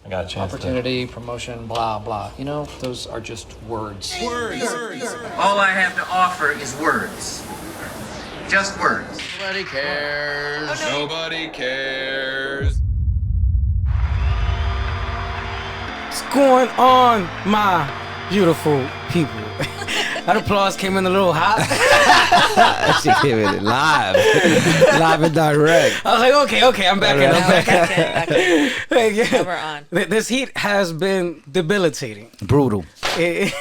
I got a chance. Opportunity, promotion, blah, blah. You know, those are just words. Words. All I have to offer is words. Just words. Nobody cares. Oh, no. Nobody cares. What's going on, my beautiful people? That applause came in a little hot. She came in live and direct. I was like, okay, I'm back in. Now we're on. This heat has been debilitating. Brutal. Yeah,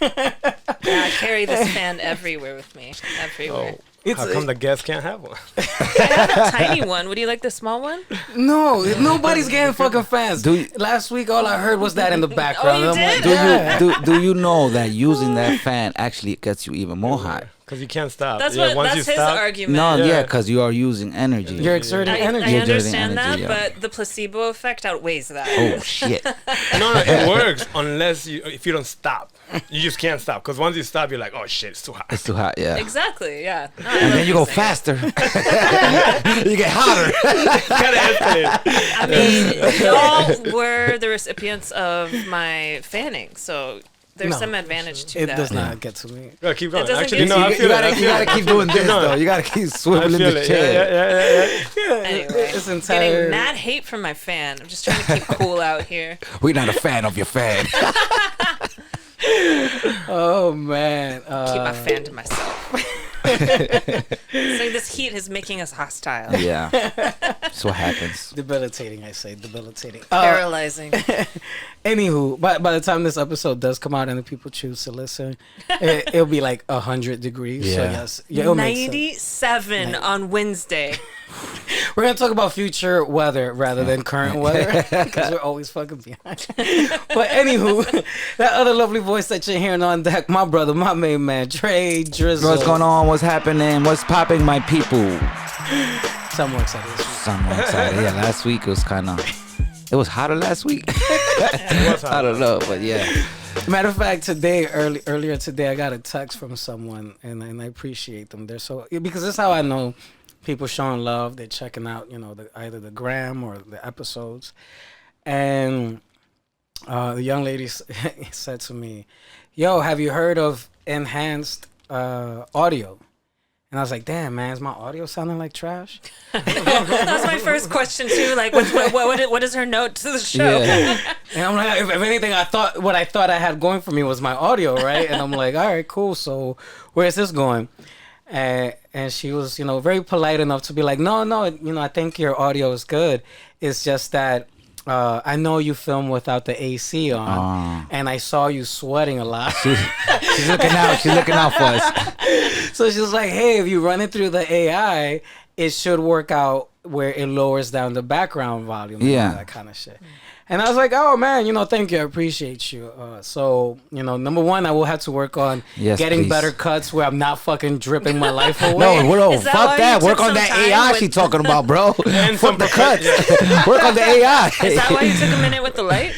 I carry this fan everywhere with me. Everywhere. Oh. How come the guests can't have one? I have a tiny one. Would you like the small one? No, nobody's getting fucking fans. Last week, all I heard was that in the background. Oh, you did? Do you know that using that fan actually gets you even more hot? Because you can't stop. That's once you his stop, argument. No, because you are using energy. You're exerting energy. I understand energy, that, but the placebo effect outweighs that. Oh shit! No, it works if you don't stop. You just can't stop because once you stop, you're like, oh shit, it's too hot. It's too hot, yeah. Exactly, yeah. No, and then you go faster. You get hotter. Gotta escalate. I mean, y'all were the recipients of my fanning, so there's some advantage to that. It does not get to me. Go, keep going. It doesn't Actually, get no, to I feel it. You gotta keep doing this though. You gotta keep swiveling the chair. Yeah. Anyway, It's entire... getting mad hate from my fan. I'm just trying to keep cool out here. We're not a fan of your fan. Oh man. Keep my fan to myself. It's like this heat is making us hostile. Yeah. That's what happens. Debilitating, I say. Debilitating. Paralyzing. Anywho, by the time this episode does come out and the people choose to listen, it'll be like 100 degrees. Yeah. So yes, it'll make sense. 97 on Wednesday. We're gonna talk about future weather rather than current weather because we're always fucking behind. But anywho, that other lovely voice that you're hearing on deck, my brother, my main man, Dre Drizzo. What's going on? What's happening? What's popping, my people? Somewhat excited. Somewhat excited. Yeah, last week it was kind of... It was hotter last week. I don't know, but yeah. Matter of fact, earlier today, I got a text from someone, and I appreciate them. They're so... Because this is how I know people showing love. They're checking out, either the gram or the episodes. And the young lady said to me, yo, have you heard of enhanced audio? And I was like, damn, man, is my audio sounding like trash? That was my first question, too. Like, what is her note to the show? Yeah. And I'm like, if anything, what I thought I had going for me was my audio, right? And I'm like, all right, cool. So where's this going? And she was, very polite enough to be like, no, I think your audio is good. It's just that I know you film without the AC on, and I saw you sweating a lot. She's looking out. She's looking out for us. So she was like, hey, if you run it through the AI, it should work out where it lowers down the background volume. Yeah. And that kind of shit. And I was like, oh, man, thank you. I appreciate you. So, number one, I will have to work on getting better cuts where I'm not fucking dripping my life away. No, fuck that. Work on that AI she talking about, bro. And fuck the cuts. Work on the AI. Is that why you took a minute with the light?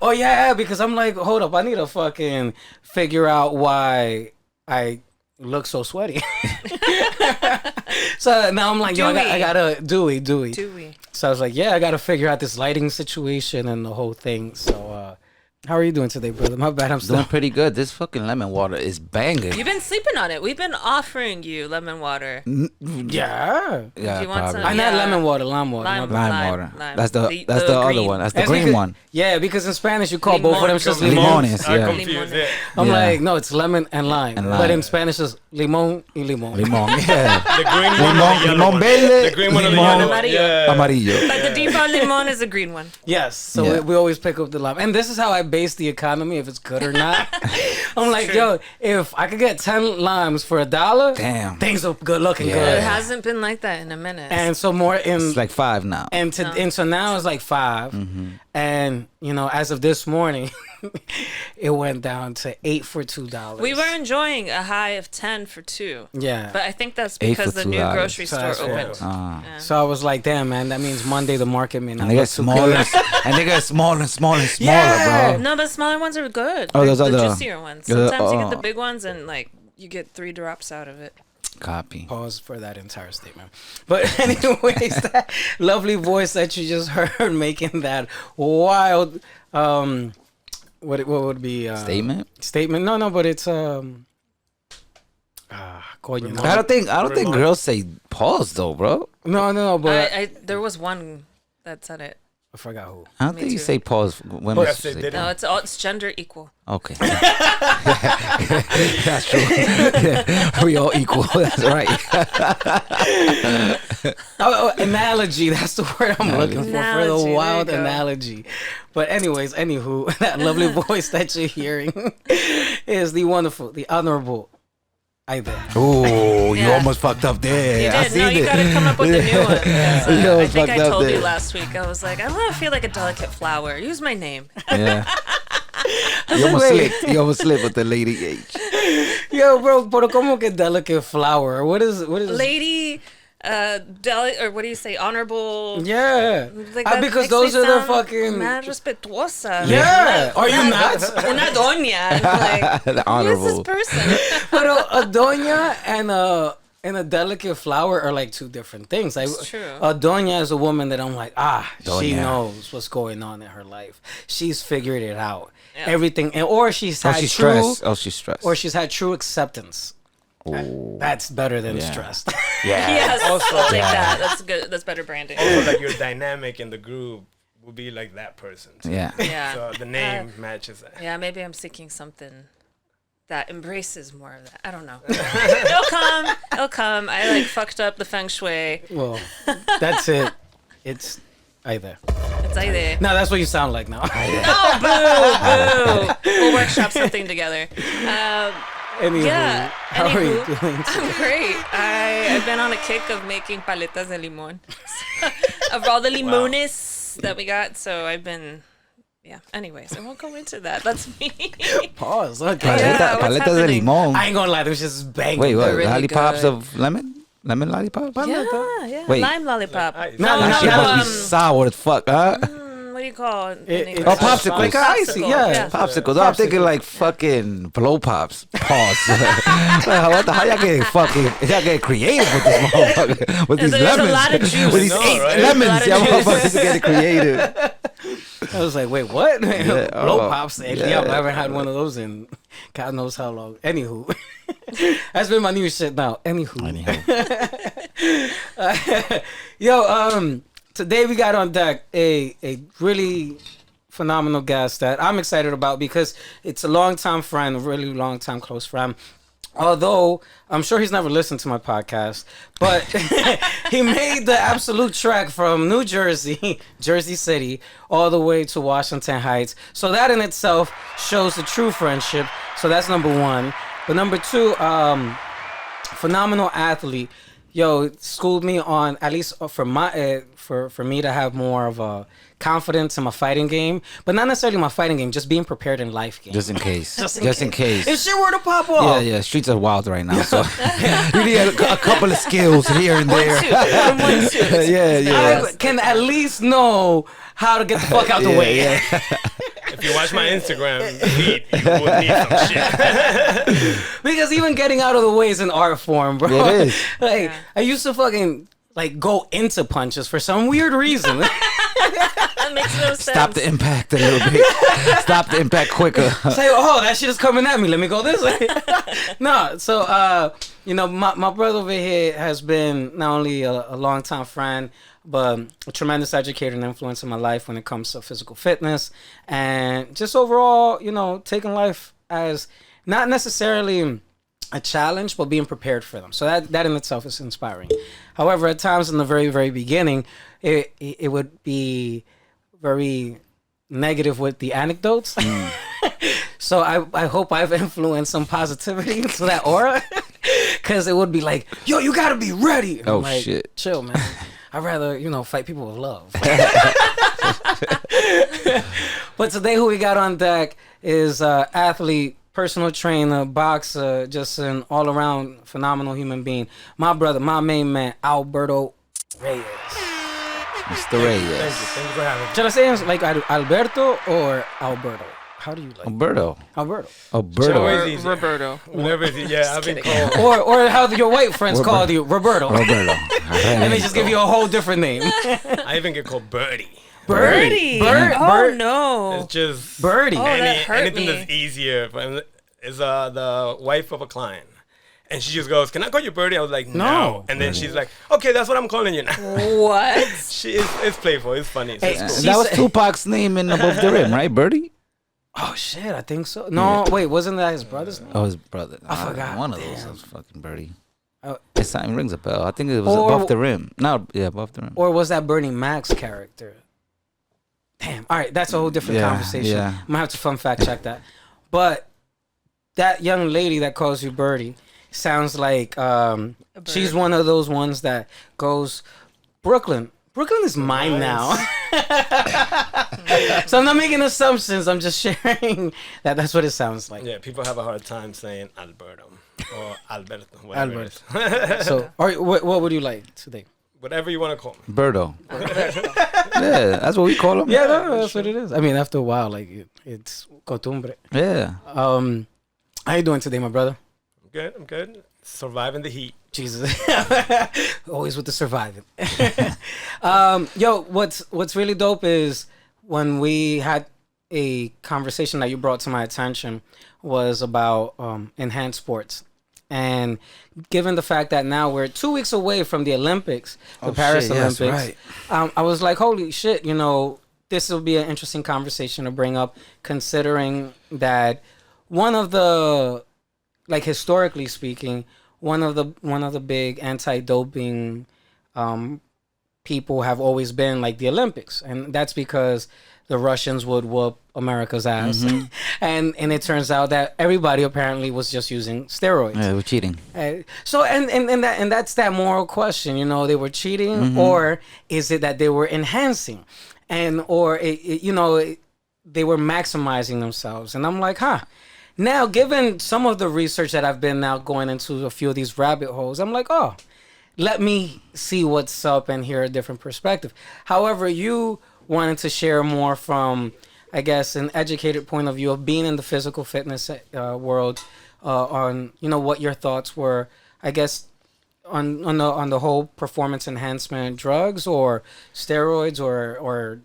Oh, yeah, because I'm like, hold up. I need to fucking figure out why I look so sweaty. So now I'm like, I gotta Dewey. So I was like, I gotta figure out this lighting situation and the whole thing. So how are you doing today, brother? My bad, I'm doing pretty good. This fucking lemon water is banging. You've been sleeping on it. We've been offering you lemon water. Yeah. Do you want some? I'm not lemon water, lime water. Lime water. That's the other one. That's the green one. Yeah, because in Spanish you call both of them just limones. Yeah. I'm like, no, it's lemon and lime. But in Spanish it's limón y limón. Limón, yeah. The green one. Limón verde. The green one. Amarillo. But the default limón is a green one. Yes. So we always pick up the lime. And this is how I base the economy, if it's good or not. I'm like, yo, if I could get 10 limes for $1, damn, things are good looking good. It hasn't been like that in a minute. And so more in... It's like 5 now. And so now it's like 5. Mm-hmm. And, as of this morning... it went down to 8 for $2. We were enjoying a high of 10 for 2. Yeah. But I think that's because the new grocery store opened. Yeah. So I was like, damn, man, that means Monday the market may not and they get smaller. And they get smaller and smaller and smaller, bro. No, but smaller ones are good. Oh, those the are the juicier ones. Sometimes you get the big ones and, you get 3 drops out of it. Copy. Pause for that entire statement. But anyways, that lovely voice that you just heard making that wild, what would be Statement? Statement? No, but it's coño, no. I don't think girls say pause though, bro. No, but I there was one that said it. I forgot who. I don't Me think you too. say pause. Women Yes, they say did. No, it's gender equal. Okay. That's true. We all equal. That's right. Analogy. That's the word I'm looking for the Analogy, there wild you go. analogy. But anyways, anywho, that lovely voice that you're hearing is the wonderful, the honorable Haydee. Oh, you Yeah. almost fucked up there. You I did. seen No, you it. gotta come up with a new one. 'Cause, You I almost think I fucked up told you there. last week. I was like, I want to feel like a delicate flower. Use my name. Yeah. You like, almost wait. slipped. You almost slipped with the lady H. Yo, bro, pero como que delicate flower? What is? Lady, or what do you say? Honorable. Yeah, Like, that because makes those me are the sound fucking. mad respetuosa. Yeah, are you not? Una doña. Like, The who is this honorable. person? But a doña and a delicate flower are like two different things. Like, It's true. a doña is a woman that I'm like, she Doña. knows what's going on in her life. She's figured it out. Yeah. Everything, or she's Oh, had she's true, stressed. Oh, she's stressed. or she's had true acceptance. That's better than Yeah. stressed. Yes, Also- I'll take that. That's good. That's better branding. Also, like your dynamic in the group will be like that person. too. Yeah. Yeah. So the name matches that. Yeah, maybe I'm seeking something that embraces more of that. I don't know. It'll come. It'll come. I like fucked up the feng shui. Well, that's it. It's either. It's either. No, that's what you sound like now. Oh, boo, boo. We'll workshop something together. Anywho, Yeah. how are you Anywho, doing? I'm great. I've been on a kick of making paletas de limon. Of all the limones that we got. So I've been, yeah. Anyways, I won't go into that. That's me. Pause. Okay. Yeah, what's Paletas de happening? limon. I ain't gonna lie, it was just banging. Wait, what? really Lollipops good. of lemon? Lemon lollipops? Yeah. Wait. Lime lollipop. Like ice. No, no, That shit no, must be sour as fuck, huh? What do you call it? in It- English? Oh, popsicles. Like icy, yeah. Popsicles. Oh, I'm thinking like fucking blow pops. Pause. How y'all getting fucking? Y'all getting creative with this motherfucker? With these There's a lemons? lot of juice. With these No, 8 right? lemons, A lot of y'all juice. motherfuckers getting creative. I was like, wait, what? Blow oh, pops. Yeah, yeah. I haven't had one of those in God knows how long. Anywho, that's been my new shit now. Anywho, yo, today we got on deck a really phenomenal guest that I'm excited about because it's a longtime friend, a really long-time close friend. Although I'm sure he's never listened to my podcast, but he made the absolute trek from New Jersey, Jersey City, all the way to Washington Heights. So that in itself shows the true friendship. So that's number one. But number two, phenomenal athlete. Yo, schooled me on, at least for my for me to have more of a confidence in my fighting game, but not necessarily my fighting game, just being prepared in life game. Just in case. Just in case. If shit were to pop off. Yeah, yeah. Streets are wild right now, so you need a couple of skills here and there. Yeah. I can at least know how to get the fuck out the way. Yeah. If you watch my Instagram feed, you will need some shit. Because even getting out of the way is an art form, bro. It is. Like, I used to fucking like go into punches for some weird reason. That makes no sense. Stop the impact a little bit. Stop the impact quicker. Say, oh, that shit is coming at me. Let me go this way. No, so you know, my brother over here has been not only a longtime friend, but a tremendous educator and influence in my life when it comes to physical fitness and just overall, you know, taking life as not necessarily a challenge, but being prepared for them. So that in itself is inspiring. However, at times in the very, very beginning, it would be very negative with the anecdotes. So I hope I've influenced some positivity into that aura. Because it would be like, yo, you got to be ready. And Oh, I'm like, shit. Chill, man. I'd rather, you know, fight people with love. But today who we got on deck is athlete, personal trainer, boxer, just an all-around phenomenal human being. My brother, my main man, Alberto Reyes. Mr. Reyes. Thank you for having me. Should I say him like Alberto or Alberto? How do you like Alberto. Alberto? Alberto. Always easy. Roberto. Whatever it is. Yeah, I've been kidding. called. Or how your white friends called you, Roberto. Roberto. And they just give you a whole different name. I even get called Birdie. Birdie. Oh no. It's just Birdie. Oh, that hurt anything me. that's easier. Is the wife of a client. And she just goes, "Can I call you Birdie?" I was like, "No." And then she's like, "Okay, that's what I'm calling you now." What? It's playful. It's funny. So Hey, it's cool. she That was said- Tupac's name in Above the Rim, right? Birdie? Oh shit, I think so. No, wait, wasn't that his brother's name? Oh, his brother. I forgot. One of those Damn. was fucking Birdie. Oh. It rings a bell. I think it was Or- Above the Rim. No, yeah, Above the Rim. Or was that Bernie Mac's character? Damn. All right, that's a whole different Yeah, conversation. yeah. I'm gonna have to fun fact check that. But that young lady that calls you Birdie sounds like she's bird. one of those ones that goes, Brooklyn. Brooklyn is mine now. So I'm not making assumptions. I'm just sharing that that's what it sounds like. Yeah, people have a hard time saying Alberto or Alberto. Whatever it is. So, all right, what would you like today? Whatever you want to call me. Birdo. Yeah, that's what we call him. Yeah, no, that's what it is. I mean, after a while, like it's costumbre. Yeah. How you doing today, my brother? I'm good. Surviving the heat. Jesus, always with the surviving. Yo, what's really dope is when we had a conversation that you brought to my attention was about enhanced sports, and given the fact that now we're 2 weeks away from the Olympics, the Paris shit, yes, Olympics, I was like, holy shit, you know, this will be an interesting conversation to bring up, considering that one of the, like historically speaking, one of the big anti-doping people have always been like the Olympics, and that's because the Russians would whoop America's ass, and it turns out that everybody apparently was just using steroids. Yeah, we're cheating. So and that's that moral question, you know, they were cheating, or is it that they were enhancing, and or they were maximizing themselves? And I'm like, Now, given some of the research that I've been now going into a few of these rabbit holes, I'm like, oh, let me see what's up and hear a different perspective. However, you wanted to share more from, I guess, an educated point of view of being in the physical fitness world, on what your thoughts were, I guess, on the whole performance enhancement drugs or steroids, or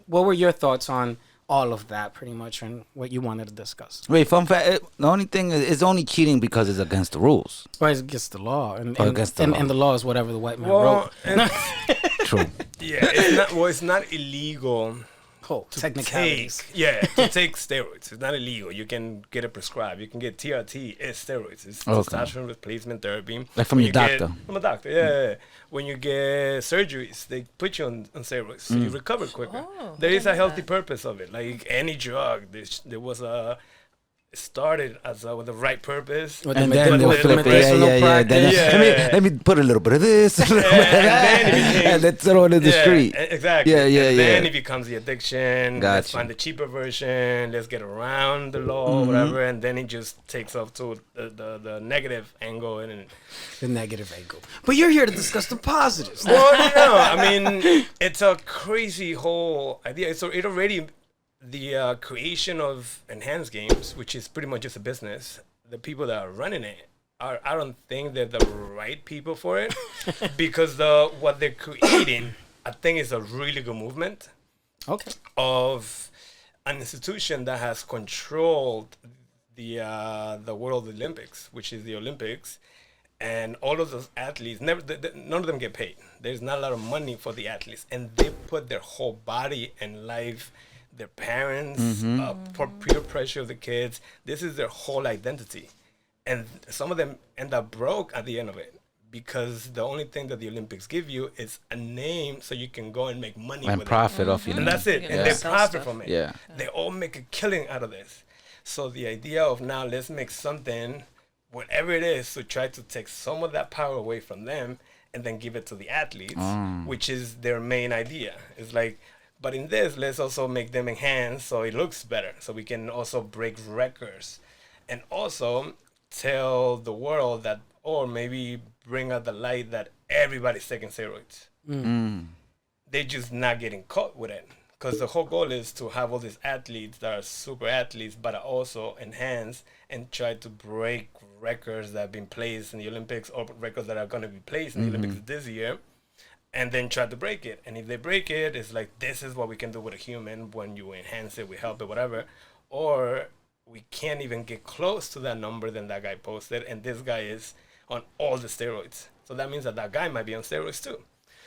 what were your thoughts on all of that, pretty much, and what you wanted to discuss? Wait, fun fact. The only thing is, it's only cheating because it's against the rules. Well, it's against the law, and against the law. And the law is whatever the white man Well, wrote. True. yeah, it's not illegal Oh, technicalities. to take steroids. It's not illegal. You can get it prescribed. You can get TRT. It's steroids. It's Okay. testosterone replacement therapy. Like from When your you get- doctor. From a doctor, yeah. When you get surgeries, they put you on steroids so you recover quicker. Oh, There I is didn't a know healthy that. purpose of it. Like any drug, there was a... It started as with the right purpose. With And the then med- they'll with the flip it. medicinal Then practice. Yeah. let me put a little bit of this, a little bit of and that, then it became- and then throw it in the street. Exactly. Yeah, yeah, and Then yeah. it becomes the addiction. Let's Gotcha. find the cheaper version. Let's get around the law, whatever. And then it just takes off to the negative angle. And The negative angle. But you're here to discuss the positives. well, I mean, it's a crazy whole idea. So it already, the creation of enhanced games, which is pretty much just a business, the people that are running it I don't think they're the right people for it because what they're creating, I think, is a really good movement Okay. of an institution that has controlled the World Olympics, which is the Olympics, and all of those athletes none of them get paid. There's not a lot of money for the athletes, and they put their whole body and life, their parents, for peer pressure of the kids. This is their whole identity, and some of them end up broke at the end of it because the only thing that the Olympics give you is a name, so you can go and make money And with profit off it. you. And that's it. Yeah. And they Sell profit stuff. from it. Yeah. They all make a killing out of this. So the idea of now let's make something, whatever it is, to try to take some of that power away from them and then give it to the athletes, which is their main idea. It's like, but in this, let's also make them enhance so it looks better. So we can also break records and also tell the world that, or maybe bring out the light that everybody's taking steroids. They're just not getting caught with it Because the whole goal is to have all these athletes that are super athletes, but are also enhance and try to break records that have been placed in the Olympics or records that are going to be placed in the Olympics this year, and then try to break it. And if they break it, it's like, this is what we can do with a human when you enhance it, we help it, whatever. Or we can't even get close to that number than that guy posted, and this guy is on all the steroids. So that means that that guy might be on steroids too.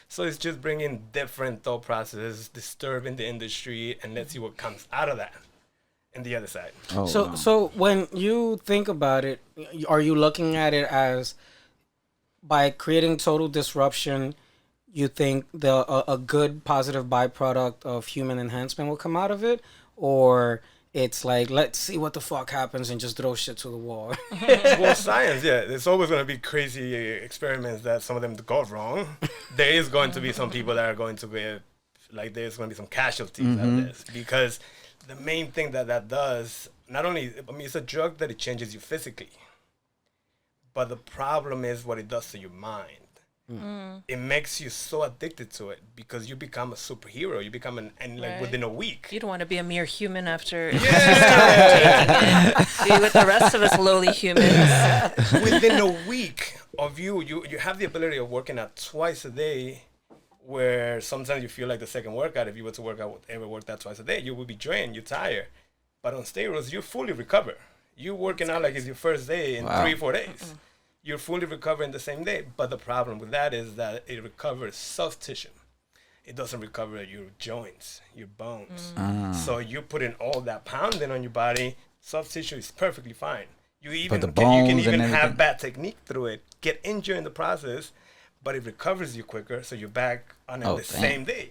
So it's just bringing different thought processes, disturbing the industry, and let's see what comes out of that in the other side. Oh, So wow. so when you think about it, are you looking at it as by creating total disruption, you think a good positive byproduct of human enhancement will come out of it, or it's like, let's see what the fuck happens and just throw shit to the wall? Well, science, yeah, there's always going to be crazy experiments that some of them go wrong. There is going to be some people that are going to get, like, there's going to be some casualties out of this, because the main thing that does, not only, I mean, it's a drug that it changes you physically, but the problem is what it does to your mind. It makes you so addicted to it because you become a superhero. You become and like Right. within a week. You don't want to be a mere human after Yeah. be with the rest of us lowly humans. Within a week of you have the ability of working out twice a day, where sometimes you feel like the second workout, if you were to work out twice a day, you would be drained, you're tired. But on steroids, you fully recover. You working out like it's your first day in 3-4 days. You're fully recovering the same day. But the problem with that is that it recovers soft tissue. It doesn't recover your joints, your bones. So you put in all that pounding on your body, soft tissue is perfectly fine. You even the you can bones even and have everything. bad technique through it, get injured in the process, but it recovers you quicker, so you're back on it Oh, the damn. same day.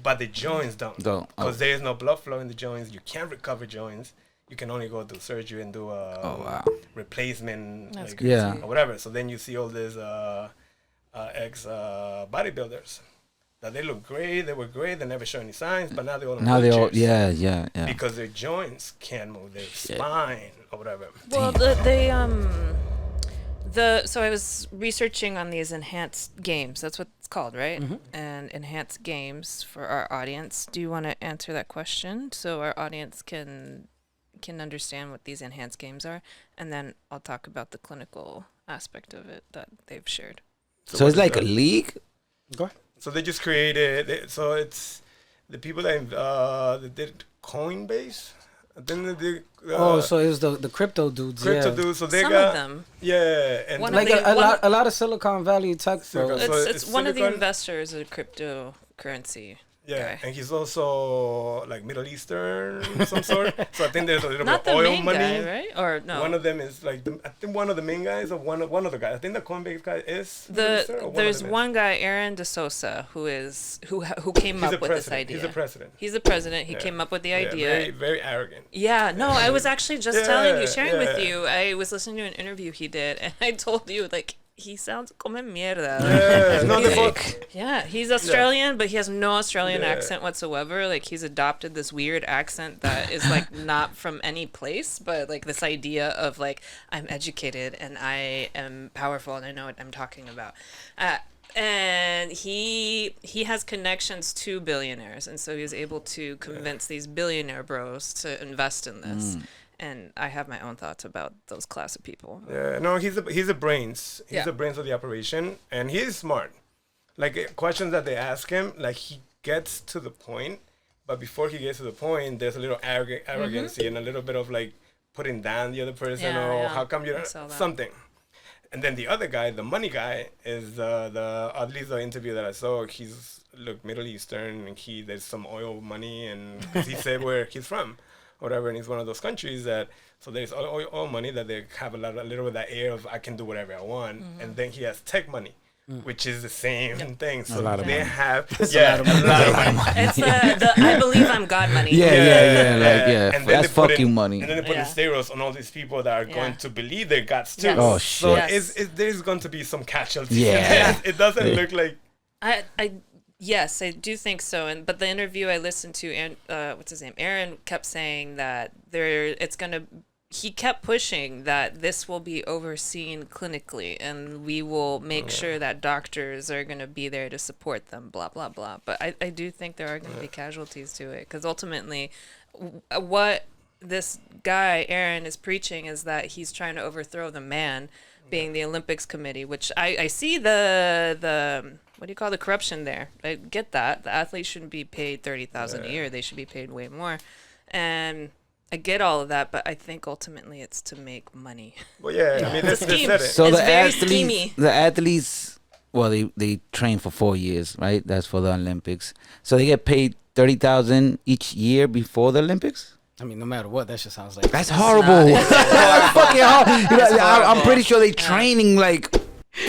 But the joints don't. Don't. Because there is no blood flow in the joints. You can't recover joints. You can only go do surgery and do a replacement, That's like, crazy. Yeah. or whatever. So then you see all these ex bodybuilders that they look great, they were great, they never show any signs, but now they're all in Now they all, wheelchairs yeah. because their joints can't move, their spine or whatever. Well, so I was researching on these enhanced games. That's what it's called, right? And enhanced games for our audience. Do you want to answer that question so our audience can understand what these enhanced games are? And then I'll talk about the clinical aspect of it that they've shared. So it's like a league? Go ahead. So they just created it. So it's the people that did Coinbase. Then they did, So it was the crypto dudes. crypto Yeah. dudes. So they Some got of them. yeah, and One of Like the- a lot of Silicon Valley tech Silicon- bros. So It's it's one of the Silicon- investors of cryptocurrency. yeah, guy. and he's also like Middle Eastern of some sort. So I think there's a little Not bit the of oil main money. guy, right? Or no? One of them is like I think one of the main guys or one of the guys. I think the Coinbase guy is Middle Eastern, or There's of them is? one guy, Aaron DeSosa, who came He's up the with this president. idea. He's the president. He's the president. He Yeah. came up with the Yeah, idea. very very arrogant. Yeah, no, I was actually just sharing with yeah. you. I was listening to an interview he did, and I told you, like, he sounds como mierda. Yeah, no, the He's fuck. Yeah, he's Australian, but he has no Australian Yeah. accent whatsoever. Like, he's adopted this weird accent that is, like, not from any place, but, like, this idea of, like, I'm educated and I am powerful and I know what I'm talking about. And he has connections to billionaires, and so he was able to convince these billionaire bros to invest in this. And I have my own thoughts about those class of people. Yeah, no, he's a brains. He's Yeah. the brains of the operation, and he's smart. Like questions that they ask him, like he gets to the point, but before he gets to the point, there's a little arrogancy and a little bit of like putting down the other person, Yeah, or yeah. how come you I don't saw that. something. And then the other guy, the money guy, is the at least the interview that I saw. He's Middle Eastern, and there's some oil money, and 'cause he said where he's from. Whatever, and it's one of those countries that there's oil money that they have a little bit of that air of I can do whatever I want, and then he has tech money, which is the same thing. So lot of they money. have a lot of money. It's the I believe I'm God money. Yeah. And then That's they put fucking in- money. And then they put Yeah. in steroids on all these people that are going to believe they're gods too. Yes. Oh, So shit. there's going to be some casualties. Yeah. It doesn't look like. Yes, I do think so. But the interview I listened to, and what's his name, Aaron, kept saying that it's gonna he kept pushing that this will be overseen clinically and we will make sure that doctors are going to be there to support them, blah, blah, blah. But I do think there are going to be casualties to it because ultimately what this guy, Aaron, is preaching is that he's trying to overthrow the man, being the Olympics committee, which I see the what do you call the corruption there? I get that. The athletes shouldn't be paid $30,000 a year. They should be paid way more. And I get all of that, but I think ultimately it's to make money. Well, yeah, I mean, It's a scheme. that's it. So It's the very athletes, schemey. the athletes, well, they train for 4 years, right? That's for the Olympics. So they get paid 30,000 each year before the Olympics. I mean, no matter what, that just sounds like That's horrible. That's fucking hard. You know, I'm pretty sure they training like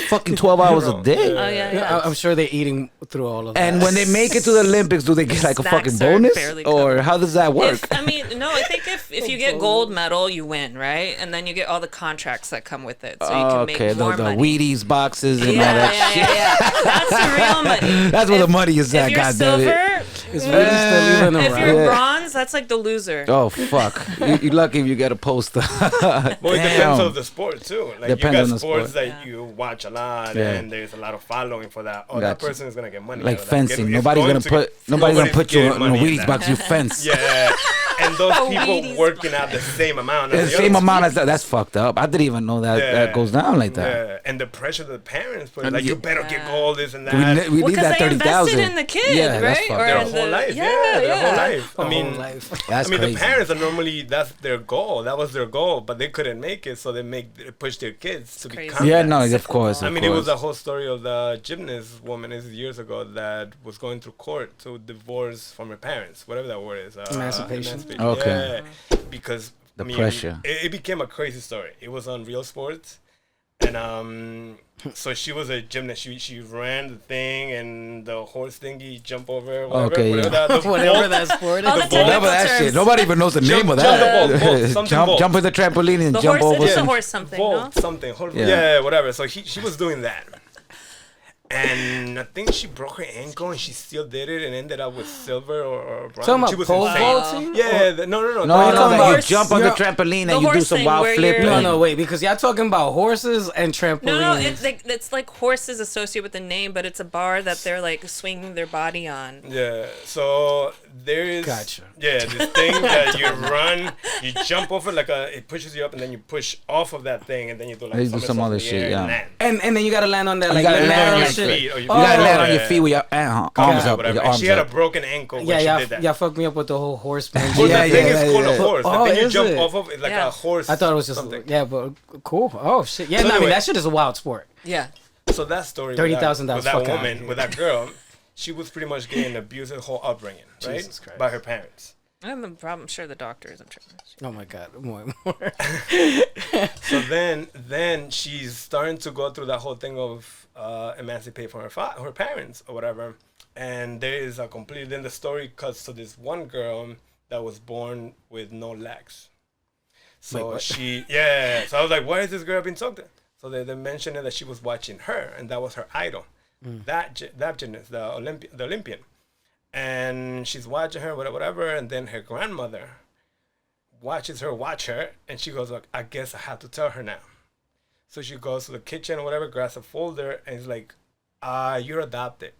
fucking 12 hours a day. Oh, yeah. I'm sure they're eating through all of that. And when they make it to the Olympics, do they get like a Snacks fucking are bonus, barely or covered. how does that work? I think if you get gold medal, you win, right? And then you get all the contracts that come with it, so you can Okay, make more the money. Wheaties boxes and all that shit. Yeah. That's the real money. That's where the money is at. If you're Goddamn it. silver, is really still even if around? you're Yeah. bronze, that's like the loser. Oh fuck! You're lucky if you get a poster. Well, it depends Damn. on the sport too. Like Depends you on got the sports sport. that you watch a lot, Yeah. and there's a lot of following for that. Oh, that Gotcha. person is gonna get money. Like out of that. fencing. It's Nobody's going gonna to put get- nobody's gonna nobody's put you getting in a money in Wheaties that. box. You fence. Yeah, and those A people Wheaties working out the same amount. The as the same other amount as that. That's fucked up. I didn't even know that that goes down like that. Yeah, and the pressure the parents put, And like you- you better get gold, this and that. We Well, need because that they 30,000. invested in the kid, Yeah, that's right? fucked Or their up. in whole the- life, yeah, their whole life. Whole I mean, life. That's I mean, crazy. the parents are normally that's their goal. That was their goal, but they couldn't make it, so they push their kids to crazy. become. Yeah, that. no, of Cyclical. course. I Of mean, it was course. the whole story of the gymnast woman this is years ago that was going through court to divorce from her parents, whatever that word is. Emancipation. Yeah, Okay. because The pressure. It became a crazy story. It was on Real Sports, and so she was a gymnast. She ran the thing and the horse thingy, jump over, whatever, Okay, whatever yeah. that, the Whatever vault- that sport All is. the technical Whatever that terms. shit. Nobody even knows the name of jump the that. vault, something vault. Jump in the trampoline and The jump horse, over. it's a horse something, no? Vault, something. Yeah. Yeah, whatever. So she was doing that. And I think she broke her ankle and she still did it and ended up with silver or bronze. Talking She about was pole insane. vaulting? Yeah, no. No, you're no, talking no. You about jump on the you're- trampoline the and you do horse some thing wild where flip. you're- No, and- no, wait, because y'all talking about horses and trampolines. No, it's like horses associated with the name, but it's a bar that they're like swinging their body on. Yeah, so there is Gotcha. this thing that you run, you jump over it pushes you up and then you push off of that thing and then you do like You do some somersault other in the shit, air yeah. and land. And then you gotta land on that like gotta the land on narrow your shit. feet or You gotta land on your yeah. feet with your arms Yeah, up. whatever. Your And arms she had a up. broken ankle when Yeah, she y'all, did that. y'all fucked me up with the whole horseman. Well, Yeah, the thing yeah, is called yeah. a horse. Oh, the thing you is jump it? off of is like Yeah. a horse. I thought it was just something. yeah, but cool. Oh shit, yeah. So no, I mean anyway- that shit is a wild sport. Yeah. So that story, $30,000 with that fuck outta woman, here. with that girl, she was pretty much getting abused her whole upbringing, right, Jesus Christ. by her parents. And the problem, I'm sure the doctors. I'm sure. Oh my god, more and more. So then she's starting to go through that whole thing of emancipate from her parents or whatever. And there is a complete. Then the story cuts to this one girl that was born with no legs. So Wait, what? So I was like, why is this girl being talked to? So they mentioned that she was watching her, and that was her idol, that gymnast, the Olympian, and she's watching her, whatever, and then her grandmother watches her watch her, and she goes like, I guess I have to tell her now. So she goes to the kitchen or whatever, grabs a folder, and is like, you're adopted.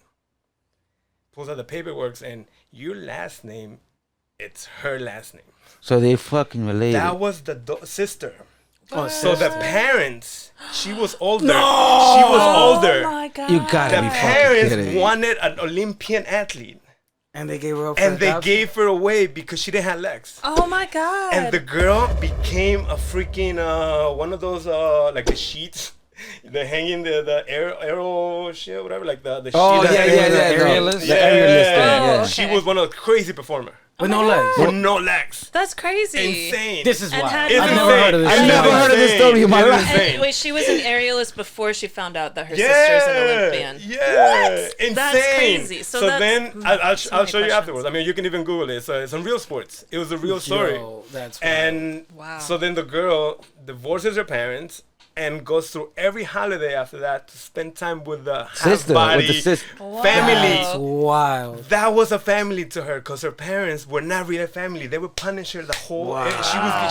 Pulls out the paperwork, and your last name, it's her last name. So they fucking related. That was the sister. Oh, So the parents, she was older. She Oh was older. my god. You gotta The be fucking parents kidding. wanted an Olympian athlete, And they gave her up. and they gave her away because she didn't have legs. Oh my god. And the girl became a freaking one of those like the sheets, the hanging the arrow shit, whatever, like the Oh sheet. yeah, that- yeah, the yeah. no. aerialist? The aerialist thing, Oh, yeah. okay. She was one of the crazy performer with no legs. with no legs. That's crazy. Insane. This is And wild. had- It's I've never insane. heard of this. I've shit. never heard of this story in my It's life. insane. And, wait, she was an aerialist before she found out that her Yeah, sister's an Olympian. yeah, What? insane. That's crazy. So that's- then I'll so show many you questions. afterwards. I mean, you can even Google it. So it's on Real Sports. It was a real story. Yo, that's wild. And Wow. so then the girl divorces her parents, and goes through every holiday after that to spend time with the Sister, half-body with the sister. family. That's wild. That was a family to her because her parents were not really a family. They would punish her the whole.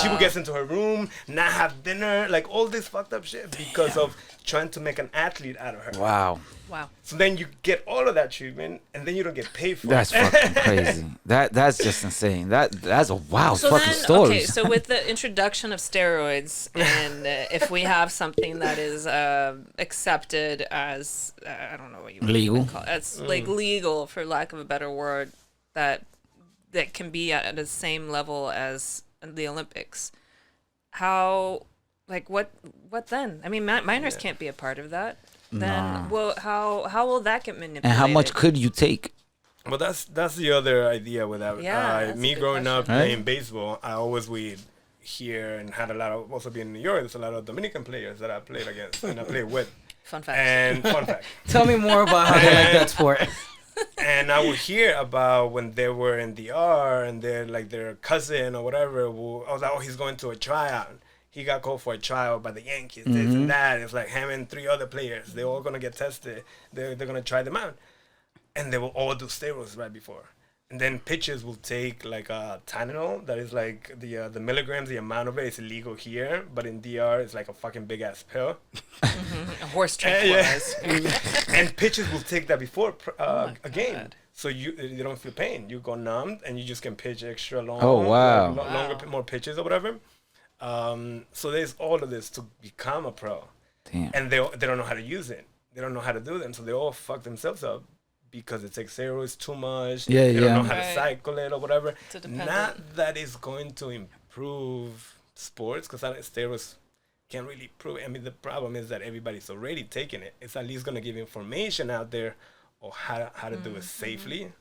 She would get into her room, not have dinner, like all this fucked up shit because of trying to make an athlete out of her. Wow. Wow. So then you get all of that treatment, and then you don't get paid for That's it. fucking crazy. That's just insane. That's a wild So fucking then, story. okay, so with the introduction of steroids, and if we have something that is accepted as, I don't know what you would Legal. even call it, it's like legal, for lack of a better word, that can be at the same level as the Olympics. How, like, what then? I mean, minors can't be a part of that. Then, well, how will that get manipulated? And how much could you take? Well, that's the other idea with that. Yeah, that's a me good growing up question. playing baseball, I always would hear and had a lot of, also being in New York, there's a lot of Dominican players that I played against and I played with. Fun fact. And fun fact. Tell me more about how they like that sport. And I would hear about when they were in DR and they're like their cousin or whatever. I was like, oh, he's going to a tryout. He got called for a tryout by the Yankees, this and that. It's like him and 3 other players. They're all going to get tested. They're going to try them out. And they will all do steroids right before. And then pitchers will take like a Tylenol that is like the milligrams, the amount of it is illegal here. But in DR, it's like a fucking big ass pill. A horse tranquilizer. And pitchers will take that before a game. God. So you don't feel pain. You go numb and you just can pitch extra long. Oh, wow. Longer, more pitches or whatever. So there's all of this to become a pro. Damn. And they don't know how to use it. They don't know how to do them. So they all fuck themselves up because it takes steroids too much. Yeah, they don't know how Right. to cycle it or whatever. It's a dependent. Not that it's going to improve sports because steroids can't really prove. I mean, the problem is that everybody's already taking it. It's at least going to give information out there of how to do it safely.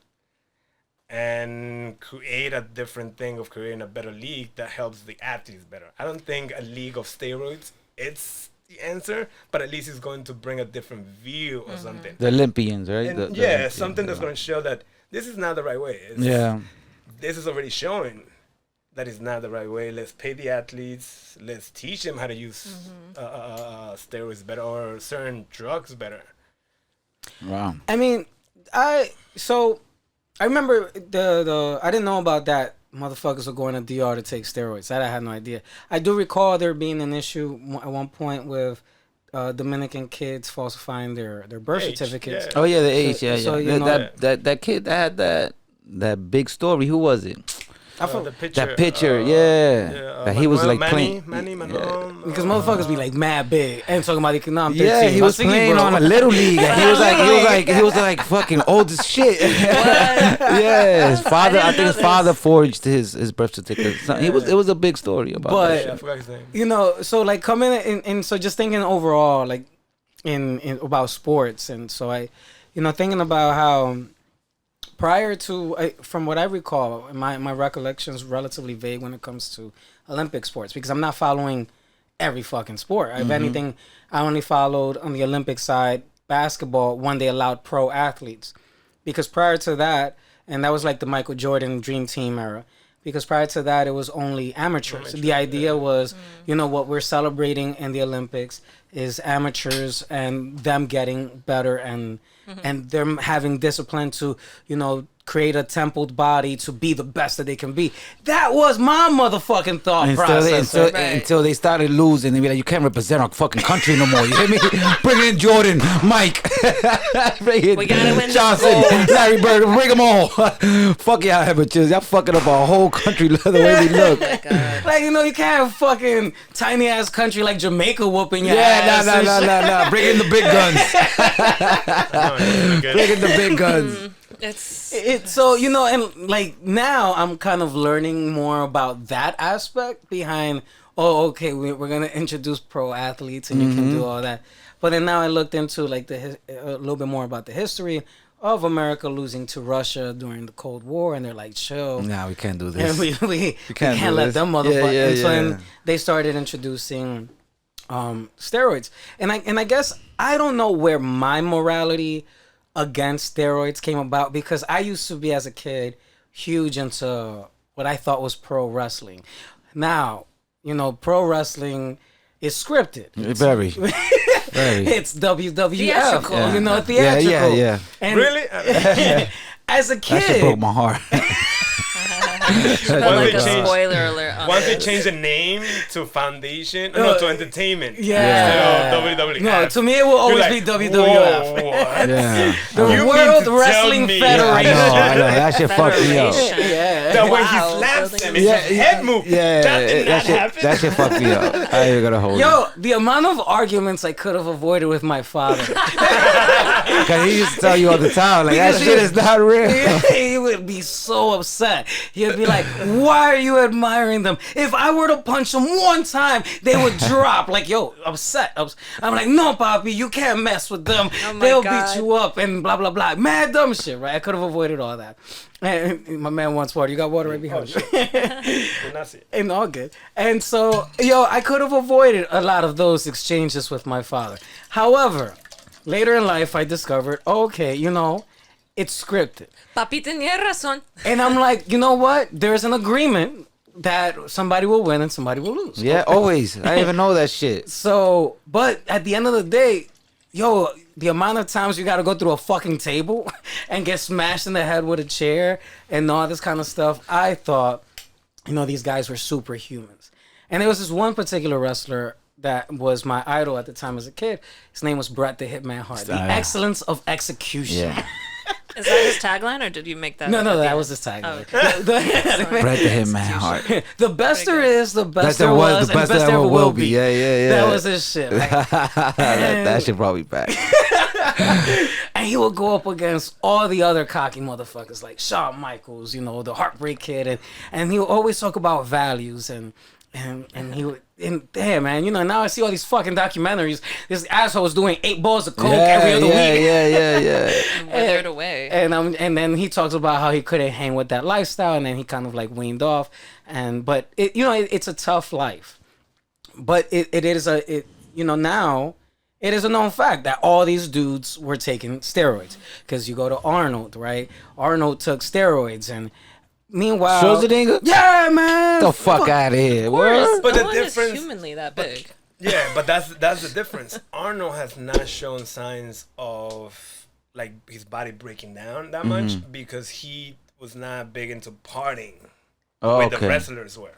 And create a different thing of creating a better league that helps the athletes better. I don't think a league of steroids it's the answer, but at least it's going to bring a different view or something. The Olympians, right? And The Olympians, Olympians, that's going to show that this is not the right way. This is already showing that it's not the right way. Let's pay the athletes. Let's teach them how to use steroids better or certain drugs better. Wow. I mean, I remember the I didn't know about that. Motherfuckers were going to DR to take steroids. That I had no idea. I do recall there being an issue at one point with Dominican kids falsifying their birth Age, certificates. yeah. Oh yeah, the age. Yeah, so, yeah. you know- That kid that had that big story. Who was it? The pitcher. That pitcher. That he was like playing. Manny, Manon, Because motherfuckers be like mad big and talking about no, I'm 13. Yeah, he My was city, playing bro. on a little league. And he was like fucking old as shit. Yeah, his father. I think his father forged his birth certificate. So it was a big story about But- that Yeah, I shit. forgot his name. You know, so like coming in and so just thinking overall, like in about sports, and so I, thinking about how prior to, from what I recall, my recollection's relatively vague when it comes to Olympic sports because I'm not following every fucking sport. If anything, I only followed on the Olympic side basketball when they allowed pro athletes, because prior to that, and that was like the Michael Jordan Dream Team era. Because prior to that, it was only amateurs. The idea was, what we're celebrating in the Olympics is amateurs and them getting better and them having discipline to, create a templed body to be the best that they can be. That was my motherfucking thought process. Until they started losing, they be like, you can't represent our fucking country no more. You hear me? Bring in Jordan, Mike, bring in We gotta win this Johnson, gold. Larry Bird, bring them all. Fuck y'all amateurs. Y'all fucking up our whole country the way we look. Oh my God. Like, you can't have fucking tiny ass country like Jamaica whooping your ass. Yeah, and shit. nah. Bring in the big guns. Bring in the big guns. It's So, and like now I'm kind of learning more about that aspect behind, okay, we're going to introduce pro athletes and you can do all that. But then now I looked into like a little bit more about the history of America losing to Russia during the Cold War, and they're like, chill. Nah, we can't do And this. we can't can't do let this. them motherfuckers. Yeah, and so yeah. then they started introducing steroids, and I guess I don't know where my morality against steroids came about, because I used to be, as a kid, huge into what I thought was pro wrestling. Now, pro wrestling It's scripted. Very. Very. It's WWF. Theatrical. You know, Yeah, theatrical. yeah. And Really? as a That shit kid, broke my heart. Put like they a change- spoiler alert on Once they this. change the name to Foundation, no, to Entertainment. Yeah. Instead of WWF. No, to me it will always be WWF. Whoa, what? Yeah. The You mean World to tell Wrestling me- I Federation. know. That shit fucked me up. Federation. Yeah. That when Wow, he slaps building him, a- his Yeah, head moved. Yeah, That did not happen. That shit fucked me up. I ain't gonna hold Yo, the amount of arguments I could have avoided with my father. it. Cause he used to tell you all the time, like, that Because shit is not real. He would be so upset. He'd be like, "Why are you admiring them? If I were to punch them one time, they would drop." Like, yo, upset. I'm like, "No, Papi, you can't mess with them. Oh my They'll God. beat you up and blah blah blah." Mad dumb shit, right? I could have avoided all that. And my man wants water. You got water right behind you. And that's it. And all good. And so, yo, I could have avoided a lot of those exchanges with my father. However, later in life, I discovered, okay, you know, it's scripted. Papi tenía razón. And I'm like, you know what? There's an agreement that somebody will win and somebody will lose. Yeah, always. I didn't even know that shit. So, but at the end of the day, yo, the amount of times you got to go through a fucking table and get smashed in the head with a chair and all this kind of stuff, I thought, you know, these guys were superhumans. And there was this one particular wrestler that was my idol at the time as a kid. His name was Bret the Hitman Hart. The excellence of execution. Yeah. Is that his tagline, or did you make that? No, up no, at the that end? was his tagline. Oh, okay. Bret the Hitman Hart. The best there is, the best That's there was, the best and the best there will be. Yeah, yeah, yeah. That was his shit. Like, that shit brought me back. and he would go up against all the other cocky motherfuckers like Shawn Michaels, you know, the Heartbreak Kid, and he would always talk about values and he would, and damn man, you know, now I see all these fucking documentaries. This asshole's doing 8 balls of coke every other week. Yeah. Withered away. And then he talks about how he couldn't hang with that lifestyle, and then he kind of like weaned off. But it, you know, it's a tough life. But it is you know, now it is a known fact that all these dudes were taking steroids. Because you go to Arnold, right? Arnold took steroids, and meanwhile, Schwarzenegger? Yeah, man. The fuck out of here. What? But no the one difference- is humanly that big. Yeah, but that's the difference. Arnold has not shown signs of like his body breaking down that much because he was not big into partying Oh, the wrestlers were,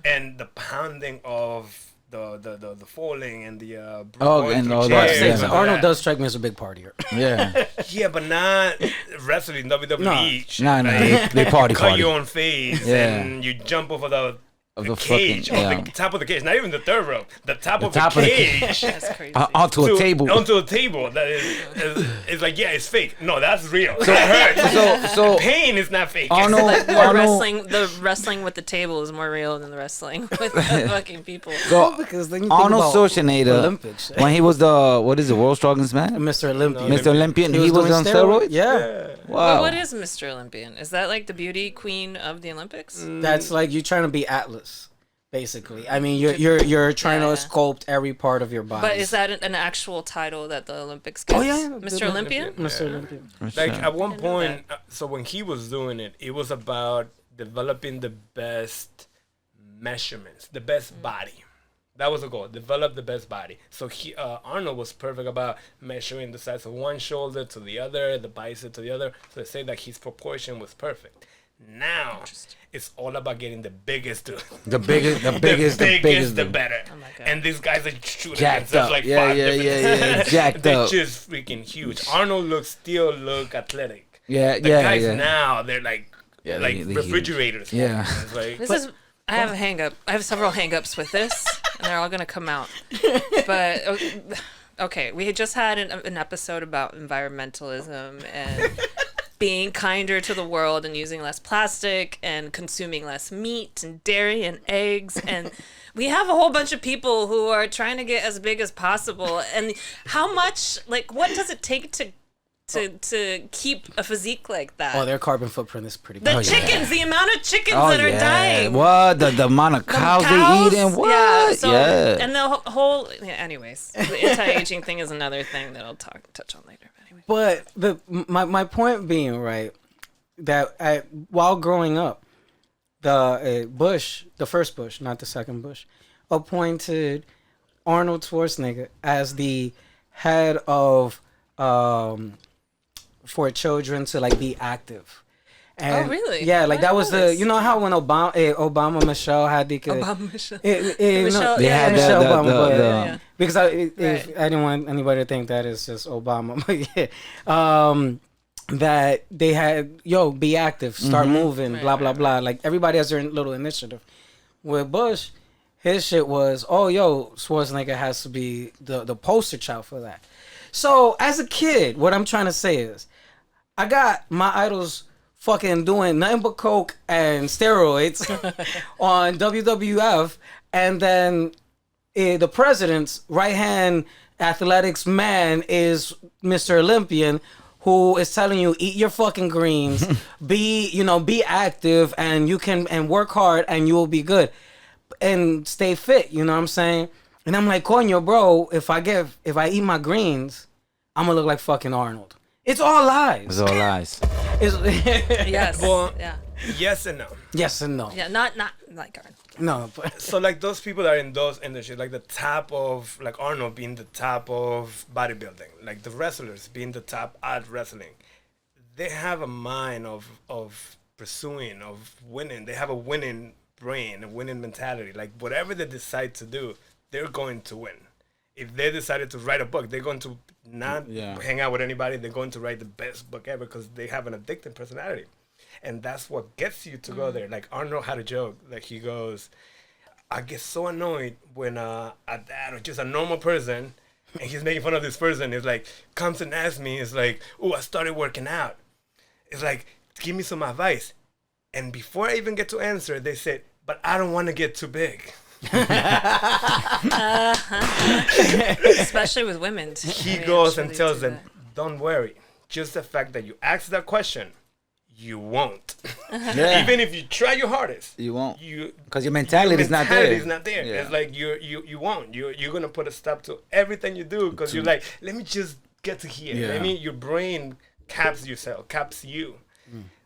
and the pounding of the falling and the going and through all chairs that, and yeah. all Arnold that. does strike me as a big partier. Yeah. Yeah, but not wrestling WWE. shit, Nah, like, they party. cut your own face Yeah. and you jump over the the cage, fucking- on yeah. the top of the cage, not even the third rope, the top of top the of the cage. That's crazy. Onto a table. Onto a table. That is it's like, yeah, it's fake. No, that's real. That hurts. So Pain is not fake. Arnold, The wrestling with the table is more real than the wrestling with the fucking people. so Because then you think Arnold about Schwarzenegger, Olympics. when he was the world's strongest man, Mr. Olympian. Mr. Olympian, he was doing on steroids. Yeah. Wow. What is Mr. Olympian? Is that like the beauty queen of the Olympics? That's like you trying to be Atlas, basically. I mean, you're trying Yeah. to sculpt every part of your body. But is that an actual title that the Olympics gives? Oh, yeah. Mr. Olympian? Mr. Olympian? Like at one Didn't know point, so when he was doing it, it was about developing the best measurements, the best body. That was the goal. Develop the best body. So Arnold was perfect about measuring the size of one shoulder to the other, the bicep to the other. So they say that his proportion was perfect. Now it's all about getting the biggest dude. The biggest, the better. Oh my God. And these guys are shooting Jacked themselves up. like Yeah, five yeah, different yeah. Jacked They're up. just freaking huge. Arnold still look athletic. Yeah, The yeah, guys yeah. now, they're like Yeah, like they're huge. refrigerators. Yeah. It's like, This is. I have a hang up. I have several hang ups with this, and they're all gonna come out. But okay, we had just had an episode about environmentalism and being kinder to the world and using less plastic and consuming less meat and dairy and eggs, and we have a whole bunch of people who are trying to get as big as possible. And how much, like, what does it take to keep a physique like that? Oh, their carbon footprint is pretty The big. chickens, the amount of chickens Oh, that are yeah. dying. What? The amount of cows they eating? What? Yeah. So, Yeah. And the whole. Yeah, anyways, the anti-aging thing is another thing that I'll touch on later. But anyway. But my point being, right, that while growing up, the Bush, the first Bush, not the second Bush, appointed Arnold Schwarzenegger as the head of for children to like be active. And really? Yeah, like I that was didn't know the this. you know how when Obama Michelle had the Obama Michelle. Michelle, They had Michelle the- Obama, the- but- the- because if I didn't want anybody to think that it's just Obama, but yeah, that they had be active, start moving, blah blah blah. Like everybody has their little initiative. With Bush, his shit was, Schwarzenegger has to be the poster child for that. So as a kid, what I'm trying to say is, I got my idols fucking doing nothing but coke and steroids on WWF, and then the president's right hand athletics man is Mr. Olympian, who is telling you eat your fucking greens, be active, and you can and work hard and you will be good and stay fit. You know what I'm saying? And I'm like, coño, bro, if I eat my greens, I'm gonna look like fucking Arnold. It's all lies. It's all lies. Yes. Well, Yeah. yes and no. Yes and no. Yeah. Not like Arnold. No, but So like those people that are in those industries, like the top of like Arnold being the top of bodybuilding, like the wrestlers being the top at wrestling, they have a mind of pursuing, of winning. They have a winning brain, a winning mentality. Like whatever they decide to do, they're going to win. If they decided to write a book, they're going to not hang out with anybody. They're going to write the best book ever because they have an addictive personality. And that's what gets you to go there. Like Arnold had a joke. Like he goes, I get so annoyed when a dad or just a normal person, and he's making fun of this person, is like, comes and asks me, is like, oh, I started working out. It's like, give me some advice. And before I even get to answer, they said, but I don't want to get too big. Especially with women. He goes and tells them, don't worry. Just the fact that you ask that question, you won't. Yeah. Even if you try your hardest, You won't. you Because your mentality is not there. is not there. Yeah. It's like you won't. You're gonna put a stop to everything you do because you're like, let me just get to here. Yeah. Let me. Your brain caps you.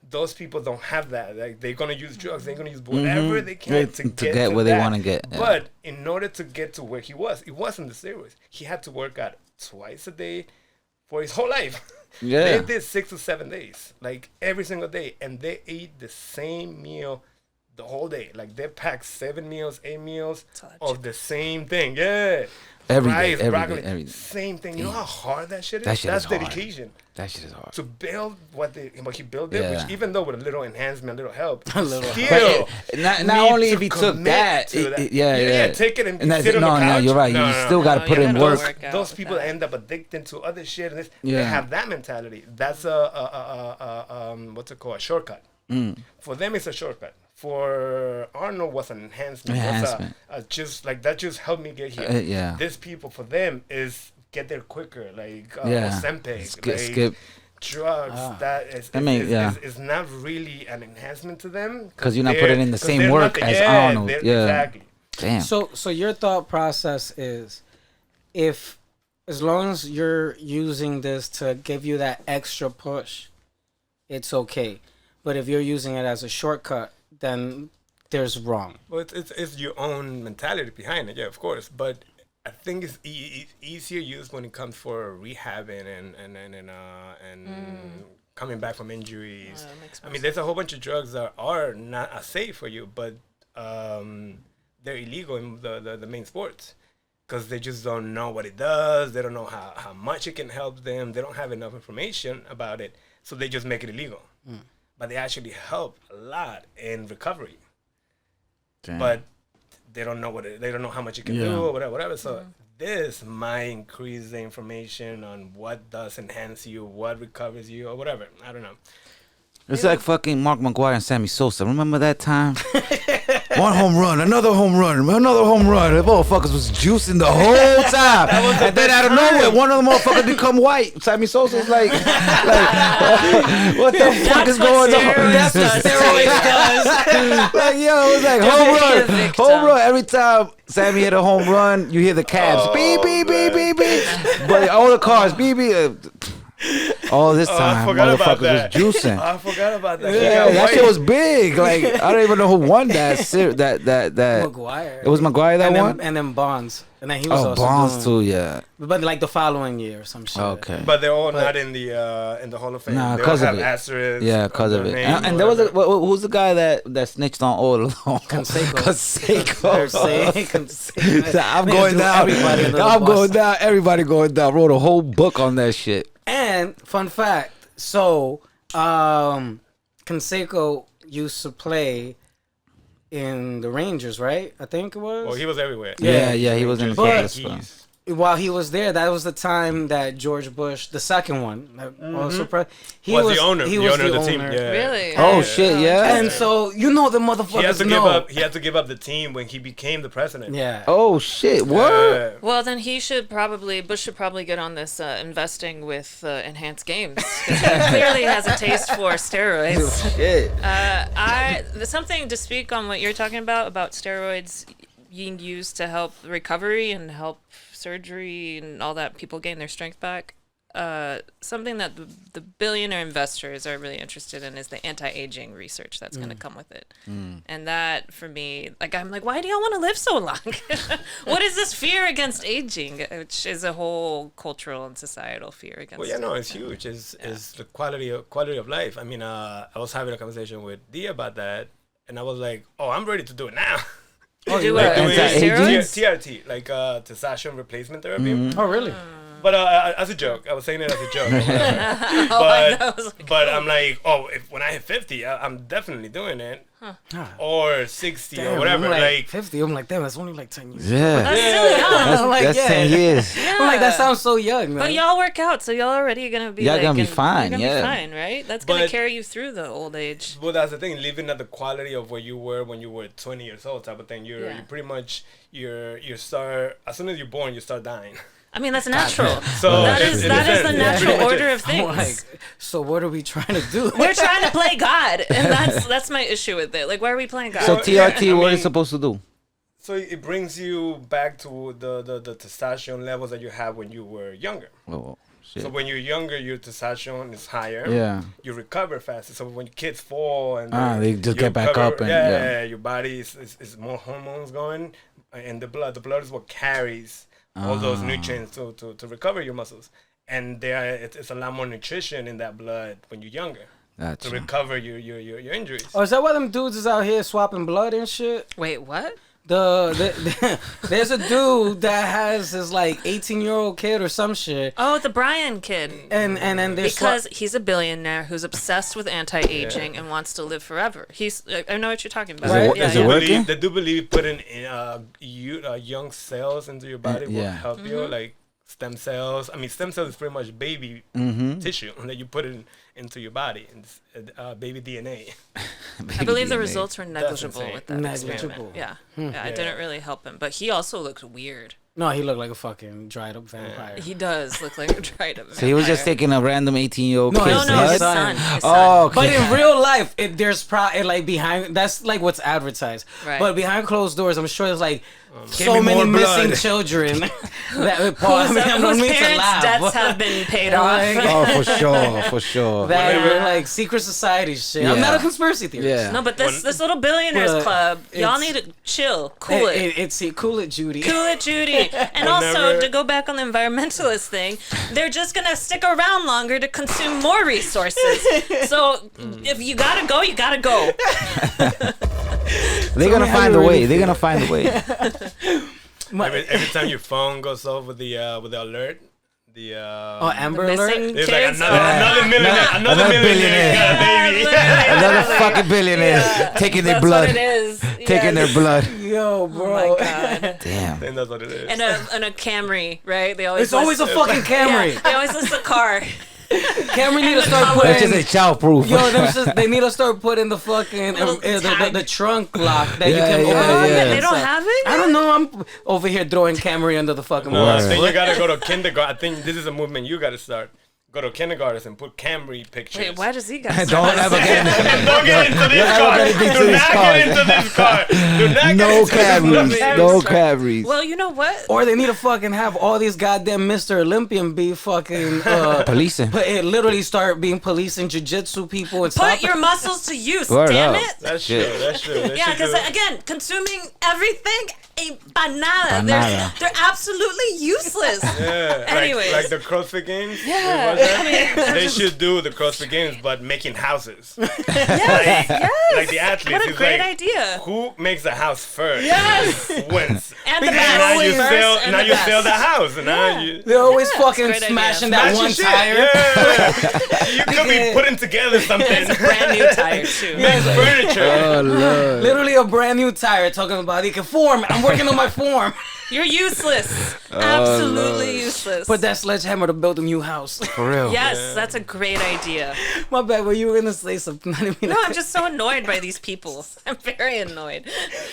Those people don't have that. Like they're gonna use drugs. They're gonna use whatever they can to get where they that. want to get. Yeah. But in order to get to where he was, it wasn't the steroids. He had to work out twice a day for his whole life. Yeah. They did 6 to 7 days, like every single day, and they ate the same meal the whole day. Like they packed 7 meals, 8 meals of the same thing. Yeah. Every day, Rice, every broccoli, day, every day. same thing. You know how hard that shit is? That shit That's is hard. dedication. That shit is hard. To build what he built it, Yeah. which even though with a little enhancement, a little help, little still Not need only to if he took commit that, to that. yeah. take it and that's sit it. on the No, couch. you're right. You still got to put you in gotta work. work out Those with people that. end up addicted to other shit, and this, Yeah. they have that mentality. That's what's it called? A shortcut. For them, it's a shortcut. For Arnold, was an enhancement. Enhancement. Just like that, just helped me get here. Yeah. This people, for them, is get there quicker. Like Yeah. Ozempic, Skip. drugs. That is, I mean, is not really an enhancement to them 'Cause you're not putting in the 'cause same they're work not as Arnold. they're- Yeah. Exactly. Damn. So your thought process is, if as long as you're using this to give you that extra push, it's okay. But if you're using it as a shortcut, then there's wrong. Well, it's your own mentality behind it, yeah, of course. But I think it's easier used when it comes for rehabbing and coming back from injuries. that makes I mean, there's a whole bunch of drugs that are not as safe for you, but they're illegal in the main sports because they just don't know what it does. They don't know how much it can help them. They don't have enough information about it, so they just make it illegal. But they actually help a lot in recovery. Damn. But they don't know they don't know how much it can Yeah. do or whatever. So this might increase the information on what does enhance you, what recovers you, or whatever. I don't know. It's like fucking Mark McGuire and Sammy Sosa. Remember that time? One home run, another home run, another home run. The motherfuckers was juicing the whole time. And then out of nowhere, one of the motherfuckers become white. Sammy Sosa's like what the fuck is going on? That's what steroids does. Like, yo, it was like home run. Every time Sammy hit a home run, you hear the cabs beep, beep, beep, beep, beep. But all the cars, beep, beep. All this I time, forgot about motherfuckers was that. juicing. I forgot about that. Yeah, that shit was big. Like I don't even know who won that. That McGuire. It was McGuire that and won. then, and then Bonds. And then he was Oh, also Bonds doing, too. Yeah. But like the following year or some shit. Okay. But they're all not in the Hall of Fame. Nah, they all 'cause of have it. asterisks. Yeah, because on of it. their name And or there was a whatever. who's the guy that snitched on all Canseco. Canseco. I'm Niggas going do down. everybody under the I'm bus. going down. Everybody going down. Wrote a whole book on that shit. And fun fact, so Canseco used to play in the Rangers, right? I think it was. Well, he was everywhere. Yeah, he was in the But- Packers. While he was there, that was the time that George Bush, the second one, also he Was the owner. He the was owner the of the team. owner. Yeah. Really? Oh shit, yeah. And so you know the motherfuckers He had to know. give up. He had to give up the team when he became the president. Yeah. Oh shit, what? Well, then Bush should probably get on this investing with enhanced games. 'Cause he clearly has a taste for steroids. Shit. There's something to speak on what you're talking about steroids being used to help recovery and help surgery and all that. People gain their strength back. Something that the billionaire investors are really interested in is the anti-aging research that's going to come with it. And that, for me, I'm like, why do y'all want to live so long? What is this fear against aging? Which is a whole cultural and societal fear against. Well, yeah, no, it's huge. Is the quality of life. I mean, I was having a conversation with Dia about that, and I was like, oh, I'm ready to do it now. You do Like doing anti-aging? TRT, like testosterone replacement therapy. Oh really? But as a joke, I was saying it as a joke. But I'm like, oh, when I hit 50, I'm definitely doing it. Or 60 Damn, or whatever. I'm like Like, 50. I'm like, damn, that's only like 10 years. Yeah. I'm like, That's 10 years. I'm like, that sounds so young, man. But y'all work out, so y'all already gonna be. Y'all gonna be fine, You're gonna yeah. be fine, right? That's gonna But- carry you through the old age. well, that's the thing. Living at the quality of where you were when you were 20 years old, type of thing. You pretty much you start as soon as you're born, you start dying. I mean, that's natural. So that it's- is in a the sense, natural pretty much order it. of things. Like, so what are we trying to do? We're trying to play God, and that's my issue with it. Like, why are we playing God? So Well, TRT, yeah, I what mean- is supposed to do? So it brings you back to the testosterone levels that you have when you were younger. Oh shit. So when you're younger, your testosterone is higher. Yeah. You recover faster. So when kids fall and They just you get back recover- up and yeah, your body is more hormones going, and the blood is what carries all those nutrients to recover your muscles. And it's a lot more nutrition in that blood when you're younger to Gotcha. recover your injuries. Oh, is that why them dudes is out here swapping blood and shit? Wait, what? There's a dude that has his like 18-year-old kid or some shit, Oh, the Brian kid. and then there's Because he's a billionaire who's obsessed with anti-aging and wants to live forever. I know what you're talking about. Right. Is it working? They do believe putting young cells into your body will Yeah. help you, like stem cells. I mean, stem cells is pretty much baby tissue that you put into your body, and it's, baby DNA. I believe the results were negligible insane. with that Negligible. experiment. Yeah, it didn't really help him. But he also looked weird. No, he looked like a fucking dried up vampire. He does look like a dried up. So he was just vampire. taking a random 18-year-old No, kid's No, His his blood? son. son. His Oh, son. okay. But in real life, there's like behind. That's like what's advertised. Right. But behind closed doors, I'm sure there's like Give so me many more missing blood. children that Paul. I mean, I don't whose mean to parents' laugh. debts have been paid Like- off. Oh, for sure. That Whenever- like secret society shit. I'm Yeah. not a conspiracy theorist. Yeah. No, but this little billionaires But club, y'all it's- need to chill, cool it. Cool it, Judy. Cool it, Judy. And also, to go back on the environmentalist thing, they're just going to stick around longer to consume more resources. So if you got to go, you got to go. They're gonna how find you a way. really They're gonna find a way. Every time your phone goes off with the alert, the Oh, Amber Missing Alert. it's kids. like another millionaire, Another millionaire got a baby. Another fucking billionaire taking their That's blood. what it is. Taking their blood. Yo, bro. Oh my God. Damn. And that's what it is. And a Camry, right? They always It's always a fucking Camry. Yeah, they always list a car. Camry need to start That's putting. just a childproof. Yo, they need to start putting the fucking Little tag. the trunk lock that you Yeah, can yeah, open. yeah. They don't have it? I don't know. I'm over here throwing Camry under the fucking No, I bus. think you gotta go to kindergarten. I think this is a movement you gotta start. go to kindergarten and put Camry pictures. Wait, why does he got Don't ever get Don't get into this car. Do not get into this car. Do not no get into Camrys. this No Camrys. Well, you know what? Or they need to fucking have all these goddamn Mr. Olympian be fucking Policing. But it literally start being police and jiu-jitsu people and Put stuff. your muscles to use, Word damn up. it. That's true. That's true. They Yeah, should because do- again, consuming everything ain't banana. Banana. They're absolutely useless. Yeah, Anyways. like the CrossFit Games. Yeah. Was that? They should do the CrossFit Games, but making houses. Yes. Like the athletes. What a It's great like, idea. who makes a house first? Yes. Wins. And the And best. now you First sell. and Now the you sell best. the house, and now you. They're always Yeah, fucking it's a great smashing idea. that Smash one your shit. tire. Yeah. You could be putting together something. It's a brand new tire too. Make furniture. Oh, Lord. Literally a brand new tire talking about he can form. I'm working on my form. You're useless. Absolutely useless. Put that sledgehammer to build a new house. For real. Yes, that's a great idea. My bad, were you gonna say something? I didn't mean No, to- I'm just so annoyed by these people. I'm very annoyed.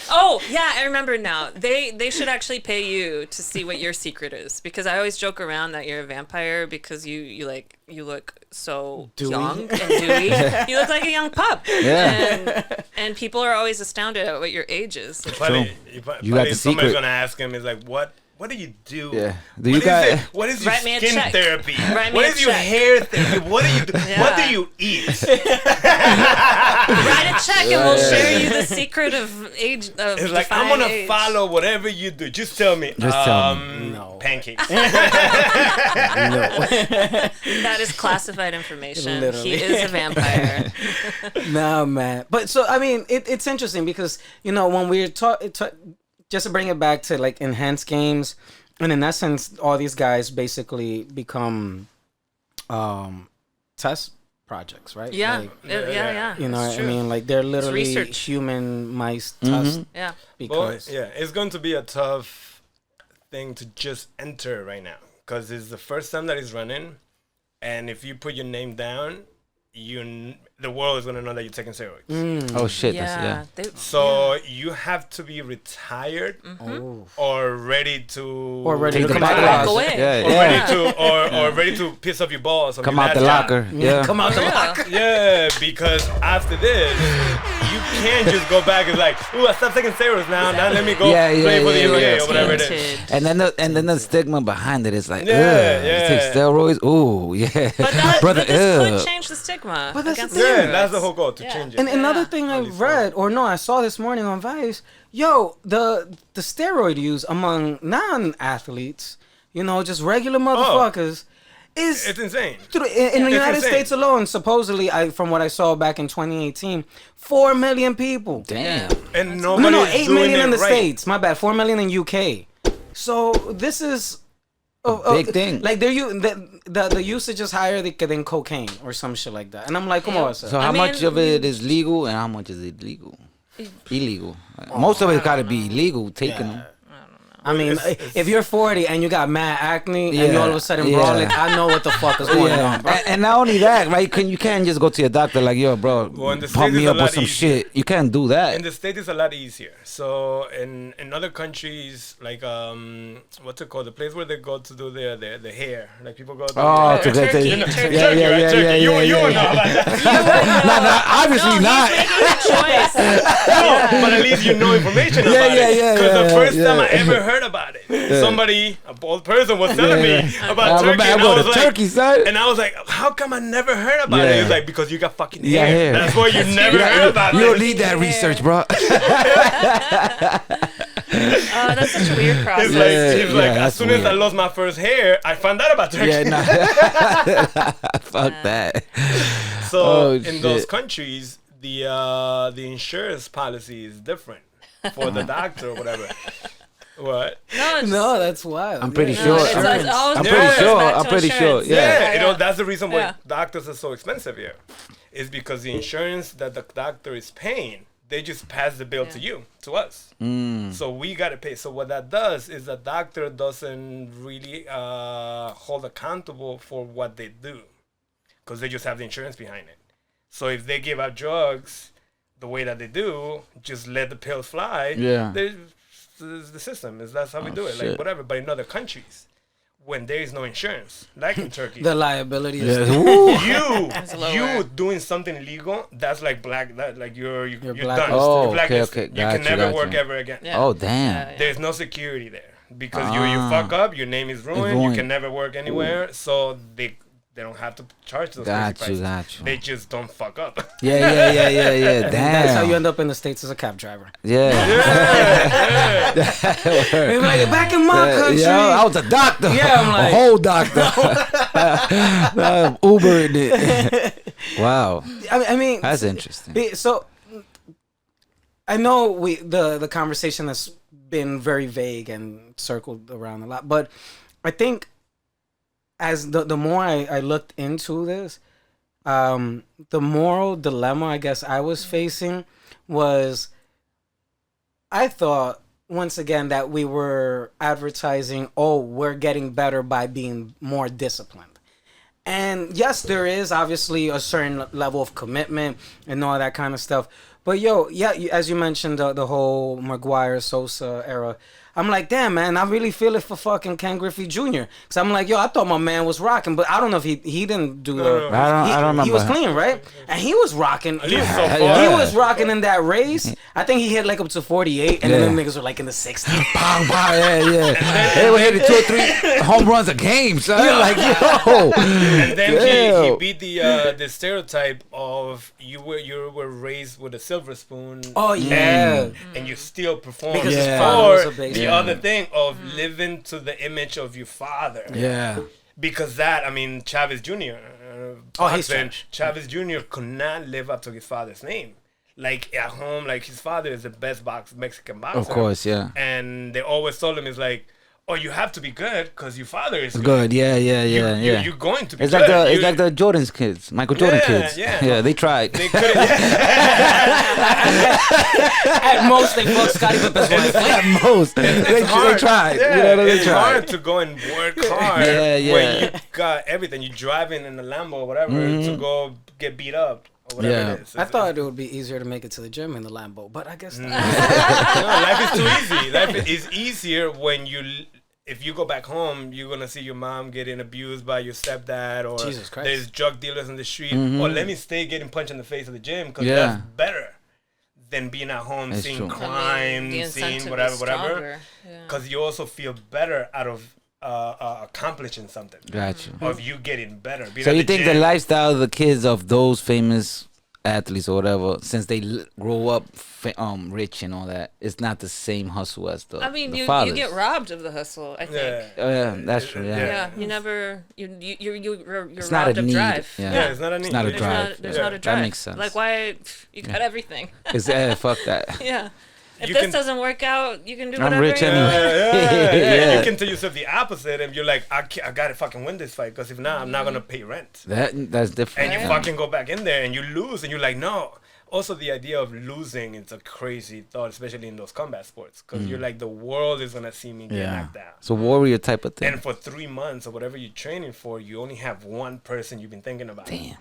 Oh, yeah, I remember now. They should actually pay you to see what your secret is, because I always joke around that you're a vampire because you look so Dewy. young and dewy. You look like a young pup. Yeah. And people are always astounded at what your age is. Buddy, You got the somebody's secret. gonna ask him. Is like, what do you do? Yeah. Do What you is got- it? What is your Write me a skin check. therapy? Write me What a is your check. hair therapy? What do you do? Yeah. What do you eat? Write a check and we'll share you the secret of age. Of It's like, I'm defying gonna age. follow whatever you do. Just tell me. Just tell me. No. Pancakes. That is classified information. Literally. He is a vampire. Nah, man. But so I mean, it's interesting because when we're just to bring it back to like enhanced games, and in essence, all these guys basically become test projects, right? Yeah, Like, yeah. you know, It's what I true. mean, like they're literally research. human mice test Yeah. because Yeah, it's going to be a tough thing to just enter right now because it's the first time that it's running, and if you put your name down, the world is gonna know that you're taking steroids. Oh, shit. Yeah. So you have to be retired oh, or ready to Take the come out bike the loss. Walk away. Yeah, or yeah. ready to or ready to piss off your balls. on Come your out the last job. locker. Yeah. come out the Yeah. locker. Yeah, because after this, you can't just go back and like, ooh, I stopped taking steroids now. Now let me go Yeah, yeah, play for the yeah, NBA yeah. or whatever it is. Tainted. And then the stigma behind it is like, Yeah, ugh, yeah. you take steroids? Ooh, yeah. But this ugh. could change the stigma But that's against the thing. Yeah, steroids. that's the whole goal to Yeah. change it. And another Yeah. thing I least read, or no, I saw this morning on Vice, the steroid use among non-athletes, just regular motherfuckers, is It's insane. in the It's United insane. States alone, supposedly, from what I saw back in 2018, 4 million people. Damn. And No, nobody's 8 doing million it in the right. States. My bad, 4 million in UK. So this is Big thing. Like the usage is higher than cocaine or some shit like that. And I'm like, come on, sir. So how I much mean- of it is legal and how much is illegal? Illegal. Most of it got to be illegal, taking them. I mean, if you're 40 and you got mad acne and you Yeah, all of a sudden yeah. brawling, I know what the fuck is going on, bro. And not only that, right? You can't just go to your doctor like, yo, bro, Well, in the pump States me it's a up with lot some easier. shit. You can't do that. In the States, it's a lot easier. So in other countries, like what's it called? The place where they go to do the hair, like people go. To Oh, the hair. to Turkey, yeah, Turkey. yeah, yeah, right? yeah, Turkey. yeah, You yeah, would know yeah. about that. Obviously No, not. he's making a choice. No, but at least you know information about yeah, it. yeah, Because the yeah, first time yeah. I ever heard about it, somebody, a bald person, was telling me about I'm turkey, about and to I go was to like, Turkey, son. and I was like, how come I never heard about it? Yeah. He was like, because you got fucking Yeah, hair. hair. That's why you never heard about You it. don't need that research, bro. Oh, that's such a weird process. It's like, Yeah, it's like yeah, as that's soon as I weird. lost my first hair, I found out about turkey. Yeah, nah. Fuck that. So Oh, in those shit. countries, the insurance policy is different for the doctor or whatever. What? No, it's, No, that's wild. I'm pretty Yeah. sure. it's always I'm back pretty to sure. I'm pretty sure. insurance. Yeah. Yeah, that's the reason why Yeah. doctors are so expensive here. Is because the insurance that the doctor is paying, they just pass the bill to you, to us. So we gotta pay. So what that does is the doctor doesn't really hold accountable for what they do, because they just have the insurance behind it. So if they give out drugs the way that they do, just let the pills fly. Yeah. The system is that's how we do it. shit. Like whatever. But in other countries, when there is no insurance, like in Turkey. The liability is you doing something illegal, that's like like you're blacklisted. done. Oh, You're blacklisted. okay. You can Gotcha, never gotcha. work ever again. Yeah. Oh, damn. Yeah. There's no security there because you fuck up, your name is ruined. You ruined. can never work anywhere. So they don't have to charge those crazy prices. Got you. They just don't fuck up. Yeah. Damn. That's how you end up in the States as a cab driver. Yeah. You're like, back in my country. Yo, I was a doctor. Yeah, I'm like- a whole doctor. Ubering it. Wow. I mean, That's interesting. so I know the conversation has been very vague and circled around a lot, but I think as the more I looked into this, the moral dilemma I guess I was facing was, I thought once again that we were advertising, oh, we're getting better by being more disciplined. And yes, there is obviously a certain level of commitment and all that kind of stuff. But as you mentioned, the whole McGuire Sosa era, I'm like, damn, man, I really feel it for fucking Ken Griffey Jr. Because I'm like, I thought my man was rocking, but I don't know if he didn't do No, the... I don't remember. He was clean, right? And he was rocking. He least so far. was rocking in that race. I think he hit like up to 48, and then them niggas were like in the 60s. Bang, bang, yeah. They were hitting 2 or 3 home runs a game, son. Like, yo. And then he Damn. beat the stereotype of you were raised with a silver spoon. Oh, yeah. And you still perform. Because his father was Or a big- the Yeah. other thing of living to the image of your father. Yeah. Because that, I mean, Chavez Jr. He's boxing, trash. Chavez Jr. could not live up to his father's name. Like at home, like his father is the best Mexican boxer. Of course, yeah. And they always told him, it's like, oh, you have to be good because your father is Good, yeah. You're going to be It's good. like the Jordan's kids, Michael Jordan kids. Yeah. Yeah, they tried. They couldn't. At most, they fucked Scottie Pippen's wife. At most, they tried. Yeah, You know, they it's tried. hard to go and work hard Yeah. when you got everything. You're driving in a Lambo or whatever to go get beat up or whatever Yeah. it is. I thought it would be easier to make it to the gym in the Lambo, but I guess not. No, life is too easy. Life is easier when if you go back home, you're gonna see your mom getting abused by your stepdad, or Jesus Christ. there's drug dealers in the street. Or let me stay getting punched in the face at the gym because Yeah. that's better than being at home That's seeing true. crime, the seeing incentive whatever, is whatever. stronger. Yeah. Because you also feel better out of accomplishing something. Got you. Of you getting better. Being So at you the think the gym. lifestyle of the kids of those famous athletes or whatever, since they grow up rich and all that, it's not the same hustle as the I mean, the you fathers. get robbed of the hustle. I think. Yeah. Yeah, that's true. Yeah. Yeah, you never you're It's not robbed a of need. drive. Yeah. Yeah, it's not a need. It's not a There's drive. There's Yeah. not a drive. That makes sense. Like why you got everything. It's fuck that. Yeah. If You this can- doesn't work out, you can do I'm whatever. rich you anyway. want. Yeah. You can tell yourself the opposite, and you're like, I gotta fucking win this fight, because if not, I'm not gonna pay rent. That's different. And you yeah. fucking go back in there and you lose, and you're like, no. Also, the idea of losing, it's a crazy thought, especially in those combat sports, because you're like, the world is gonna see me get Yeah. knocked out. It's a warrior type of thing. And for 3 months or whatever you're training for, you only have one person you've been thinking about. Damn.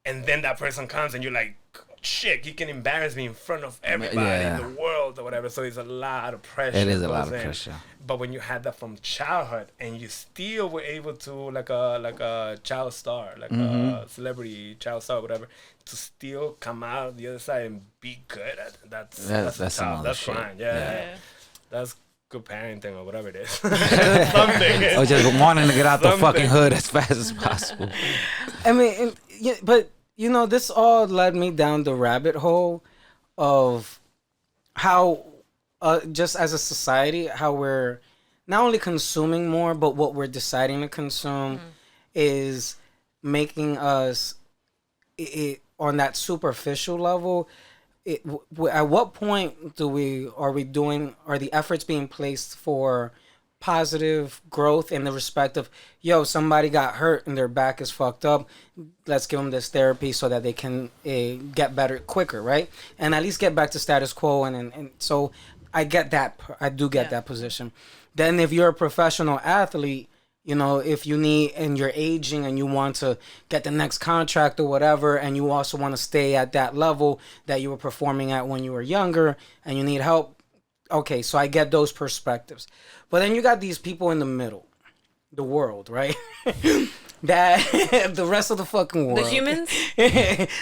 And then that person comes and you're like, shit, he can embarrass me in front of everybody Yeah. in the world or whatever. So it's a lot of pressure. It is a lot goes of in. pressure. But when you had that from childhood and you still were able to, like a child star, like a celebrity child star, whatever, to still come out the other side and be good at it, that's some tough. other That's shit. fine. Yeah. Yeah. That's good parenting or whatever it is. Something. Or just wanting to get out the Something. fucking hood as fast as possible. I mean, but you know, this all led me down the rabbit hole of how, just as a society, how we're not only consuming more, but what we're deciding to consume is making us on that superficial level. At what point are the efforts being placed for positive growth in the respect of, somebody got hurt and their back is fucked up, let's give them this therapy so that they can get better quicker, right? And at least get back to status quo. And so I get that. I do get that position. Then if you're a professional athlete, if you need, and you're aging and you want to get the next contract or whatever, and you also want to stay at that level that you were performing at when you were younger, and you need help. Okay, so I get those perspectives. But then you got these people in the middle the world, right? That the rest of the fucking world. The humans?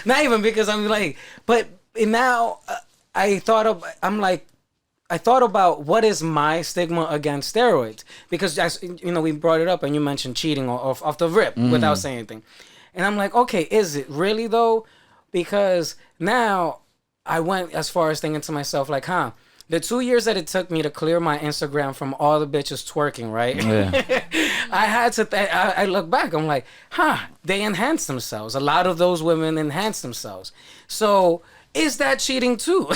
Not even because I'm like, but now I thought about what is my stigma against steroids, because as you know, we brought it up and you mentioned cheating off the rip without saying anything, and I'm like, okay, is it really though? Because now I went as far as thinking to myself like, the 2 years that it took me to clear my Instagram from all the bitches twerking, right? Yeah. I had to. I look back. I'm like, they enhanced themselves. A lot of those women enhanced themselves. So is that cheating too?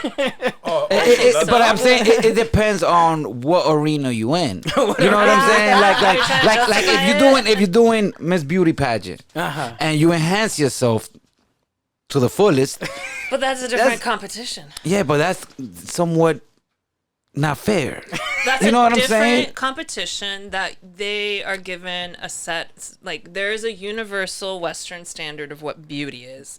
But I'm saying it depends on what arena you in. You know what I'm saying? Like if you're doing Miss Beauty pageant and you enhance yourself to the fullest. But that's a different competition. Yeah, but that's somewhat not fair. That's you know what I'm different saying? competition that they are given a set, like there's a universal Western standard of what beauty is,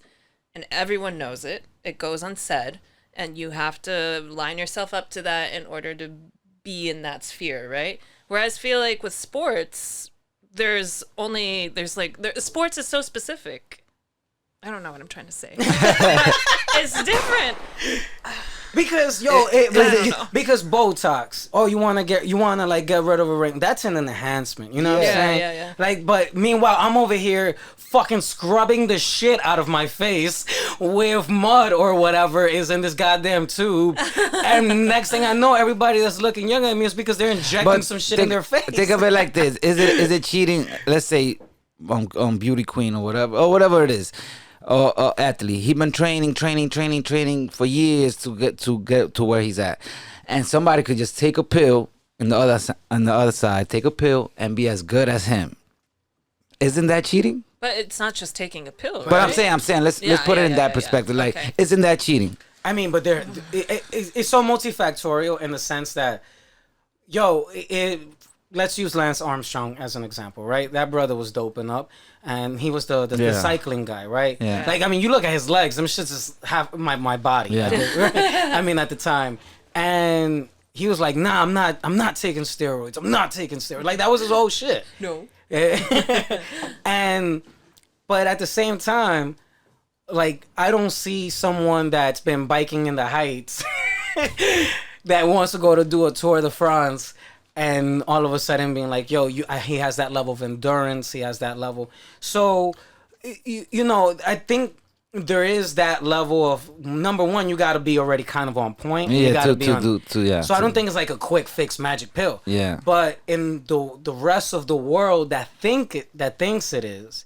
and everyone knows it. It goes unsaid, and you have to line yourself up to that in order to be in that sphere, right? Whereas I feel like with sports, sports is so specific. I don't know what I'm trying to say. It's different. Because because Botox. Oh, you wanna get rid of a ring. That's an enhancement. You know what I'm saying? Yeah. Like, but meanwhile, I'm over here fucking scrubbing the shit out of my face with mud or whatever is in this goddamn tube. And next thing I know, everybody that's looking younger at me is because they're injecting some shit in their face. Think of it like this: is it cheating? Let's say on beauty queen or whatever it is. Athlete. He been training for years to get to where he's at, and somebody could just take a pill on the other side, take a pill and be as good as him. Isn't that cheating? But it's not just taking a pill, right? But I'm saying, let's put it in that perspective. Like, isn't that cheating? I mean, but it's so multifactorial in the sense that, let's use Lance Armstrong as an example, right? That brother was doping up, and he was the cycling guy, right? Yeah. Like, I mean, you look at his legs; them shits is half my body. Yeah. I mean, at the time, and he was like, "Nah, I'm not taking steroids. I'm not taking steroids." Like, that was his whole shit. No. But at the same time, like, I don't see someone that's been biking in the heights that wants to go to do a Tour de France. And all of a sudden being like, he has that level of endurance. He has that level. So, I think there is that level of, number one, you got to be already kind of on point. Yeah, you gotta So I don't think it's like a quick fix magic pill. Yeah. But in the rest of the world that thinks it is,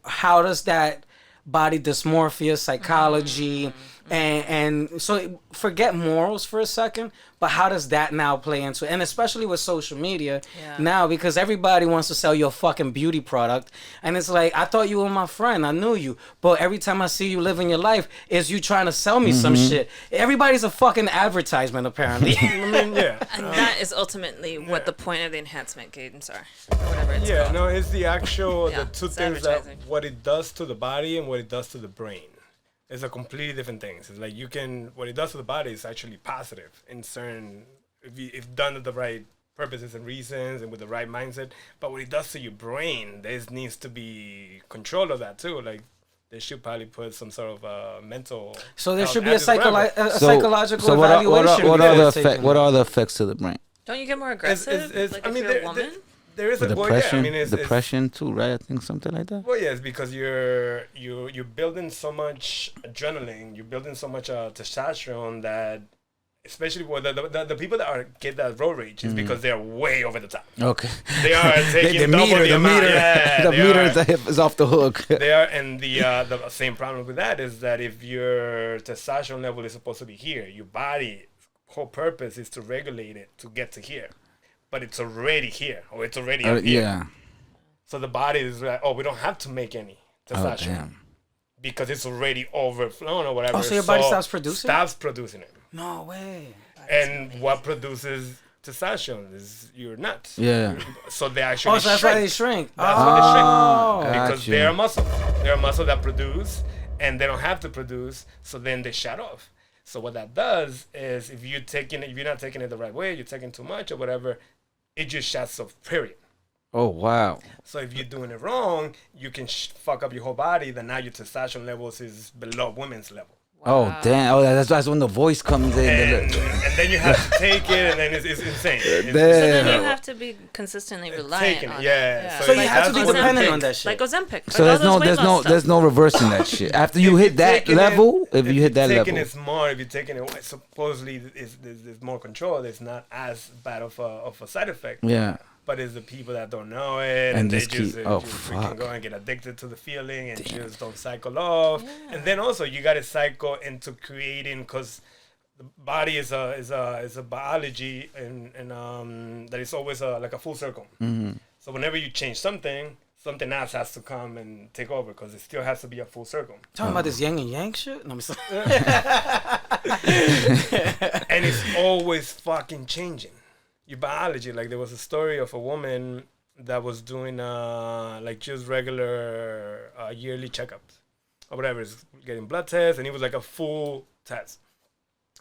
how does that body dysmorphia, psychology, and so forget morals for a second, but how does that now play into it? And especially with social media now, because everybody wants to sell you a fucking beauty product, and it's like, I thought you were my friend, I knew you, but every time I see you living your life is you trying to sell me some shit. Everybody's a fucking advertisement apparently. And that is ultimately what the point of the enhancement gains are, or whatever it's called. No, it's the actual the two it's things that advertising. what it does to the body and what it does to the brain. It's a completely different things. It's like what it does to the body is actually positive in certain, if done with the right purposes and reasons and with the right mindset. But what it does to your brain, there needs to be control of that too. Like, they should probably put some sort of mental. So there should be a psychological psychological what evaluation. are the effects to the brain? Don't you get more aggressive? Like, if you're a woman? There is Depression, it's depression too, right? I think something like that. Well, yes, because you're building so much adrenaline, you're building so much testosterone that, especially for the people that get that road rage, is because they are way over the top. Okay. They are taking the double the amount. Yeah, the meter is off the hook. They are, and the same problem with that is that if your testosterone level is supposed to be here, your body whole purpose is to regulate it to get to here. But it's already here, or it's already up here. Yeah. So the body is like, we don't have to make any testosterone because it's already overflown or whatever. Oh, so your body stops producing? Stops producing it. No way. And what produces testosterone is your nuts. Yeah. So they actually so that's why they shrink. That's why they shrink. Got Because you. they're muscle. They're a muscle that produce, and they don't have to produce, so then they shut off. So what that does is if you're not taking it the right way, you're taking too much or whatever, it just shuts off, period. Oh wow. So if you're doing it wrong, you can fuck up your whole body. Then now your testosterone levels is below women's level. Oh damn! Oh, that's when the voice comes in. And then you have to take it, and then it's insane. Damn. So then you have to be consistently reliant Taking it, on yeah. it. So you like, have to be that's what dependent Ozempic- on that shit. Like Ozempic. So like all those weight loss there's stuff. no reversing that shit. After you hit that taking level, it- if you hit that If level, you're taking it more, if you're taking it, supposedly there's more control. It's not as bad of a side effect. yeah. But it's the people that don't know it, And they just keep- oh, freaking fuck. go and get addicted to the feeling, and just don't cycle off. And then also you got to cycle into creating, because the body is a biology, and that is always like a full circle. Mm-hmm. So whenever you change something else has to come and take over, because it still has to be a full circle. Talking about this yin and yang shit? No, I'm sorry. And it's always fucking changing. Your biology, like there was a story of a woman that was doing like just regular yearly checkups or whatever, is getting blood tests, and it was like a full test,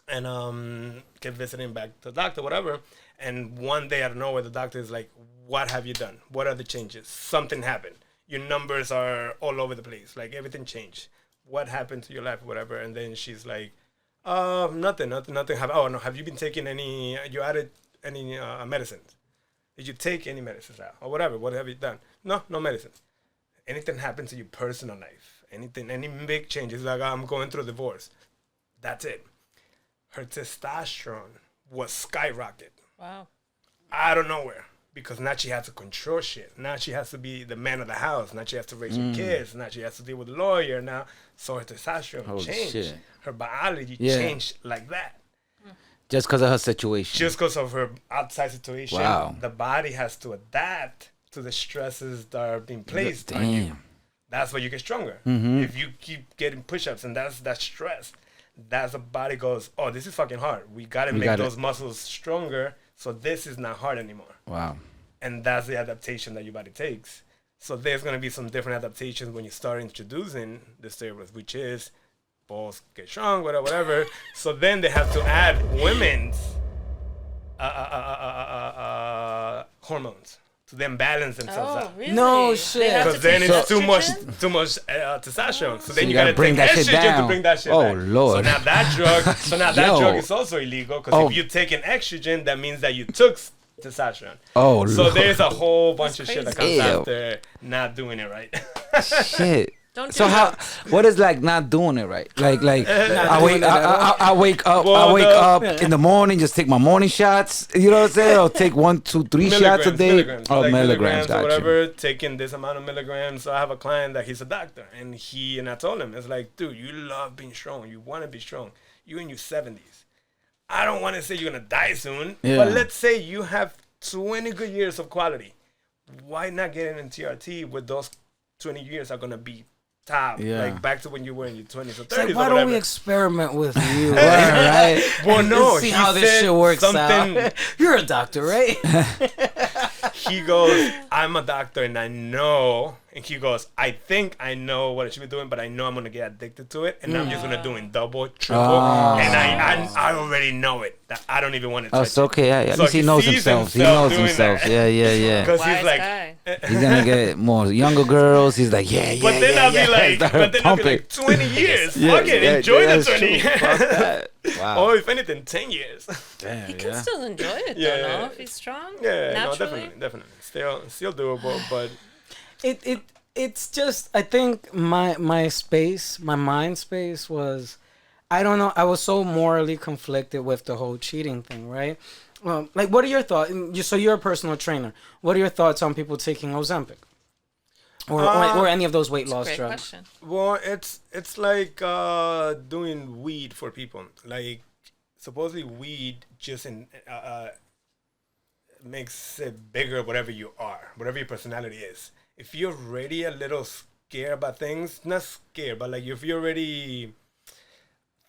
and kept visiting back to the doctor, whatever. And one day out of nowhere, the doctor is like, "What have you done? What are the changes? Something happened. Your numbers are all over the place. Like everything changed. What happened to your life, whatever?" And then she's like, nothing happened. Oh no, have you been taking any? You added any medicines? Did you take any medicines out or whatever? What have you done? No medicines. Anything happened to your personal life? Anything? Any big changes? Like, I'm going through a divorce. That's it. Her testosterone was skyrocketed Wow. out of nowhere, because now she has to control shit. Now she has to be the man of the house. Now she has to raise her kids. Now she has to deal with a lawyer. Now, so her testosterone Holy changed. shit. Her biology Yeah. changed like that. Just because of her situation. Just because of her outside situation, Wow. the body has to adapt to the stresses that are being placed on you. Damn. That's why you get stronger. Mm-hmm. If you keep getting push-ups, and that's stress, that's the body goes, oh, this is fucking hard. We gotta make gotta- those muscles stronger, so this is not hard anymore. Wow. And that's the adaptation that your body takes. So there's gonna be some different adaptations when you start introducing the steroids, which is balls get strong, whatever. So then they have to add women's hormones to then balance themselves Oh, out. really? No They shit. have to Because then take it's too much estrogen? testosterone. So So then you you gotta gotta bring take that shit estrogen down. to bring that shit Oh, back. Lord. So now that Yo. drug is also illegal, because Oh. if you take an estrogen, that means that you took testosterone. Oh, So Lord. there's a whole bunch of shit that comes crazy. Ew. after not doing it right. Shit. Don't do So how? that. What is like not doing it right? Like I doing wake it at all? I wake up Well, in the morning, just take my morning shots. You know what I'm saying? Or take 1, 2, 3 shots a day. Milligrams, Oh, like milligrams. or Gotcha. whatever, taking this amount of milligrams. So I have a client that he's a doctor, and I told him, it's like, dude, you love being strong. You want to be strong. You in your 70s. I don't want to say you're gonna die soon, Yeah. but let's say you have 20 good years of quality. Why not get in TRT with those 20 years are gonna be top, Yeah. like back to when you were in your 20s or 30s It's like, or why don't whatever. we experiment with you? Right. Well, no, See he how this said shit works something. out. You're a doctor, right? He goes, I'm a doctor and I know. And he goes, I think I know what I should be doing, but I know I'm going to get addicted to it. And I'm just going to do it double, triple. Oh. And I already know it. That I don't even want to Oh, touch it's okay. At So least he he knows sees himself. He himself knows doing himself. that. Yeah. Because Wise he's like, guy. He's gonna get more younger girls. He's like, yeah. but then I'll be like, Start pumping. 20 years. Yeah, Fuck it, yeah, enjoy yeah, the that's 20. true. Fuck that. Wow. Or if anything, 10 years. Damn, He can still enjoy it, Yeah. though, no? If he's strong, Yeah, no, naturally. definitely. Still doable, but It's just, I think my mind space was, I don't know, I was so morally conflicted with the whole cheating thing, right? Like, what are your thoughts? So you're a personal trainer. What are your thoughts on people taking Ozempic? Or any of those weight That's a loss great drugs? question. well, it's like doing weed for people. Like supposedly weed just makes it bigger, whatever you are, whatever your personality is. If you're already a little scared about things, not scared, but like if you already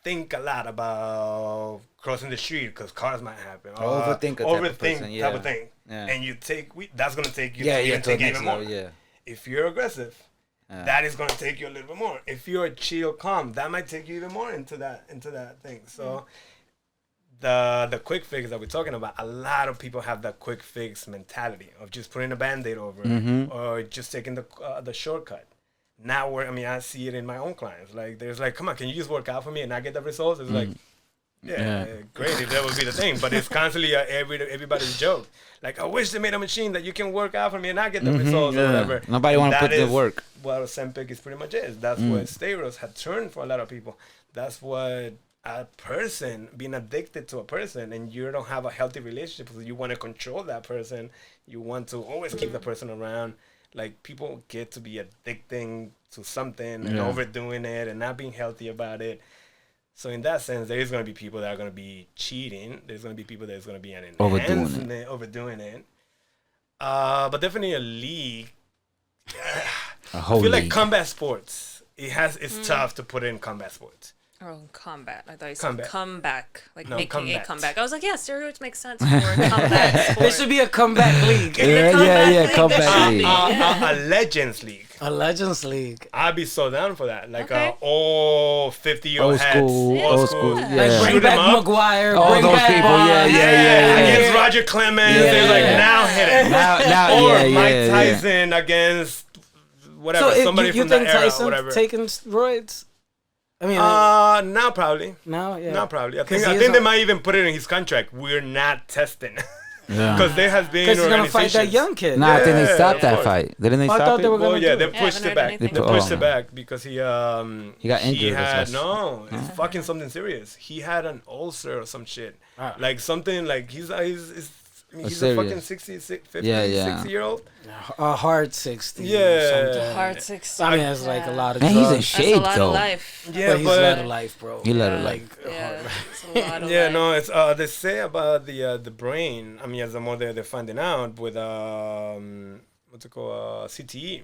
think a lot about crossing the street because cars might happen, or Overthinker type of overthink person, type yeah. of thing, Yeah. and you take weed, that's gonna take you Yeah, to yeah. even To the take it next even more. level. Yeah. If you're aggressive, that is gonna take you a little bit more. If you're chill, calm, that might take you even more into that thing. So the quick fix that we're talking about, a lot of people have that quick fix mentality of just putting a Band-Aid over it or just taking the shortcut. Now, I see it in my own clients. Like, there's like, come on, can you just work out for me and not get the results? It's like, yeah, great if that would be the thing. But it's constantly everybody's joke. Like, I wish they made a machine that you can work out for me and not get the results or whatever. Nobody want to put the work. What Ozempic is pretty much is. That's what steroids had turned for a lot of people. That's what a person, being addicted to a person, and you don't have a healthy relationship because you want to control that person. You want to always keep the person around. Like, people get to be addicting to something and overdoing it and not being healthy about it. So in that sense, there is going to be people that are going to be cheating. There's going to be people that's going to be overdoing it. But definitely a league. A whole I feel league. like combat sports. It's tough to put in combat sports. Oh, combat. I thought you said comeback. Like No, making combat. a comeback. I was like, yeah, steroids make sense for a combat sport. There should be a comeback league. Comeback league. A Legends League. A Legends League. I'd be so down for that. Like Okay. all 50-year-old Old heads. school, old school. Like, Yeah. bring Shoot 'em back up. McGuire. All bring those back people, Barnes. Against Roger Clemens. Yeah. They're like, now hit it. Now, Or yeah, Mike yeah. Tyson against whatever, So somebody you from think that era or Tyson whatever. taking steroids? I mean, Now probably. now, yeah. Now probably. I 'Cause think he they is might even put it in his contract. We're not testing. Yeah. Because there has been Because he's gonna fight that organizations. young kid. Nah, I think they Yeah, stopped of that course. fight. Didn't they I stop thought it? they were Well, gonna yeah, do they it. Yeah, pushed haven't it heard back. anything. They pushed Oh, it back because he got injured or had something. it's fucking something serious. He had an ulcer or some shit. Ah. Like something like he's a serious. fucking 60, 50, Yeah, yeah. 60-year-old. A hard 60. Yeah. Something. Hard 60. I mean, it's like a lot of Man, drugs. he's in That's shape a lot though. of life. Yeah, but he's led a life, bro. He led a Yeah. life. Yeah, it's a lot of Yeah, life. no, it's they say about the brain. I mean, as the more they're finding out with what's it called, CTE.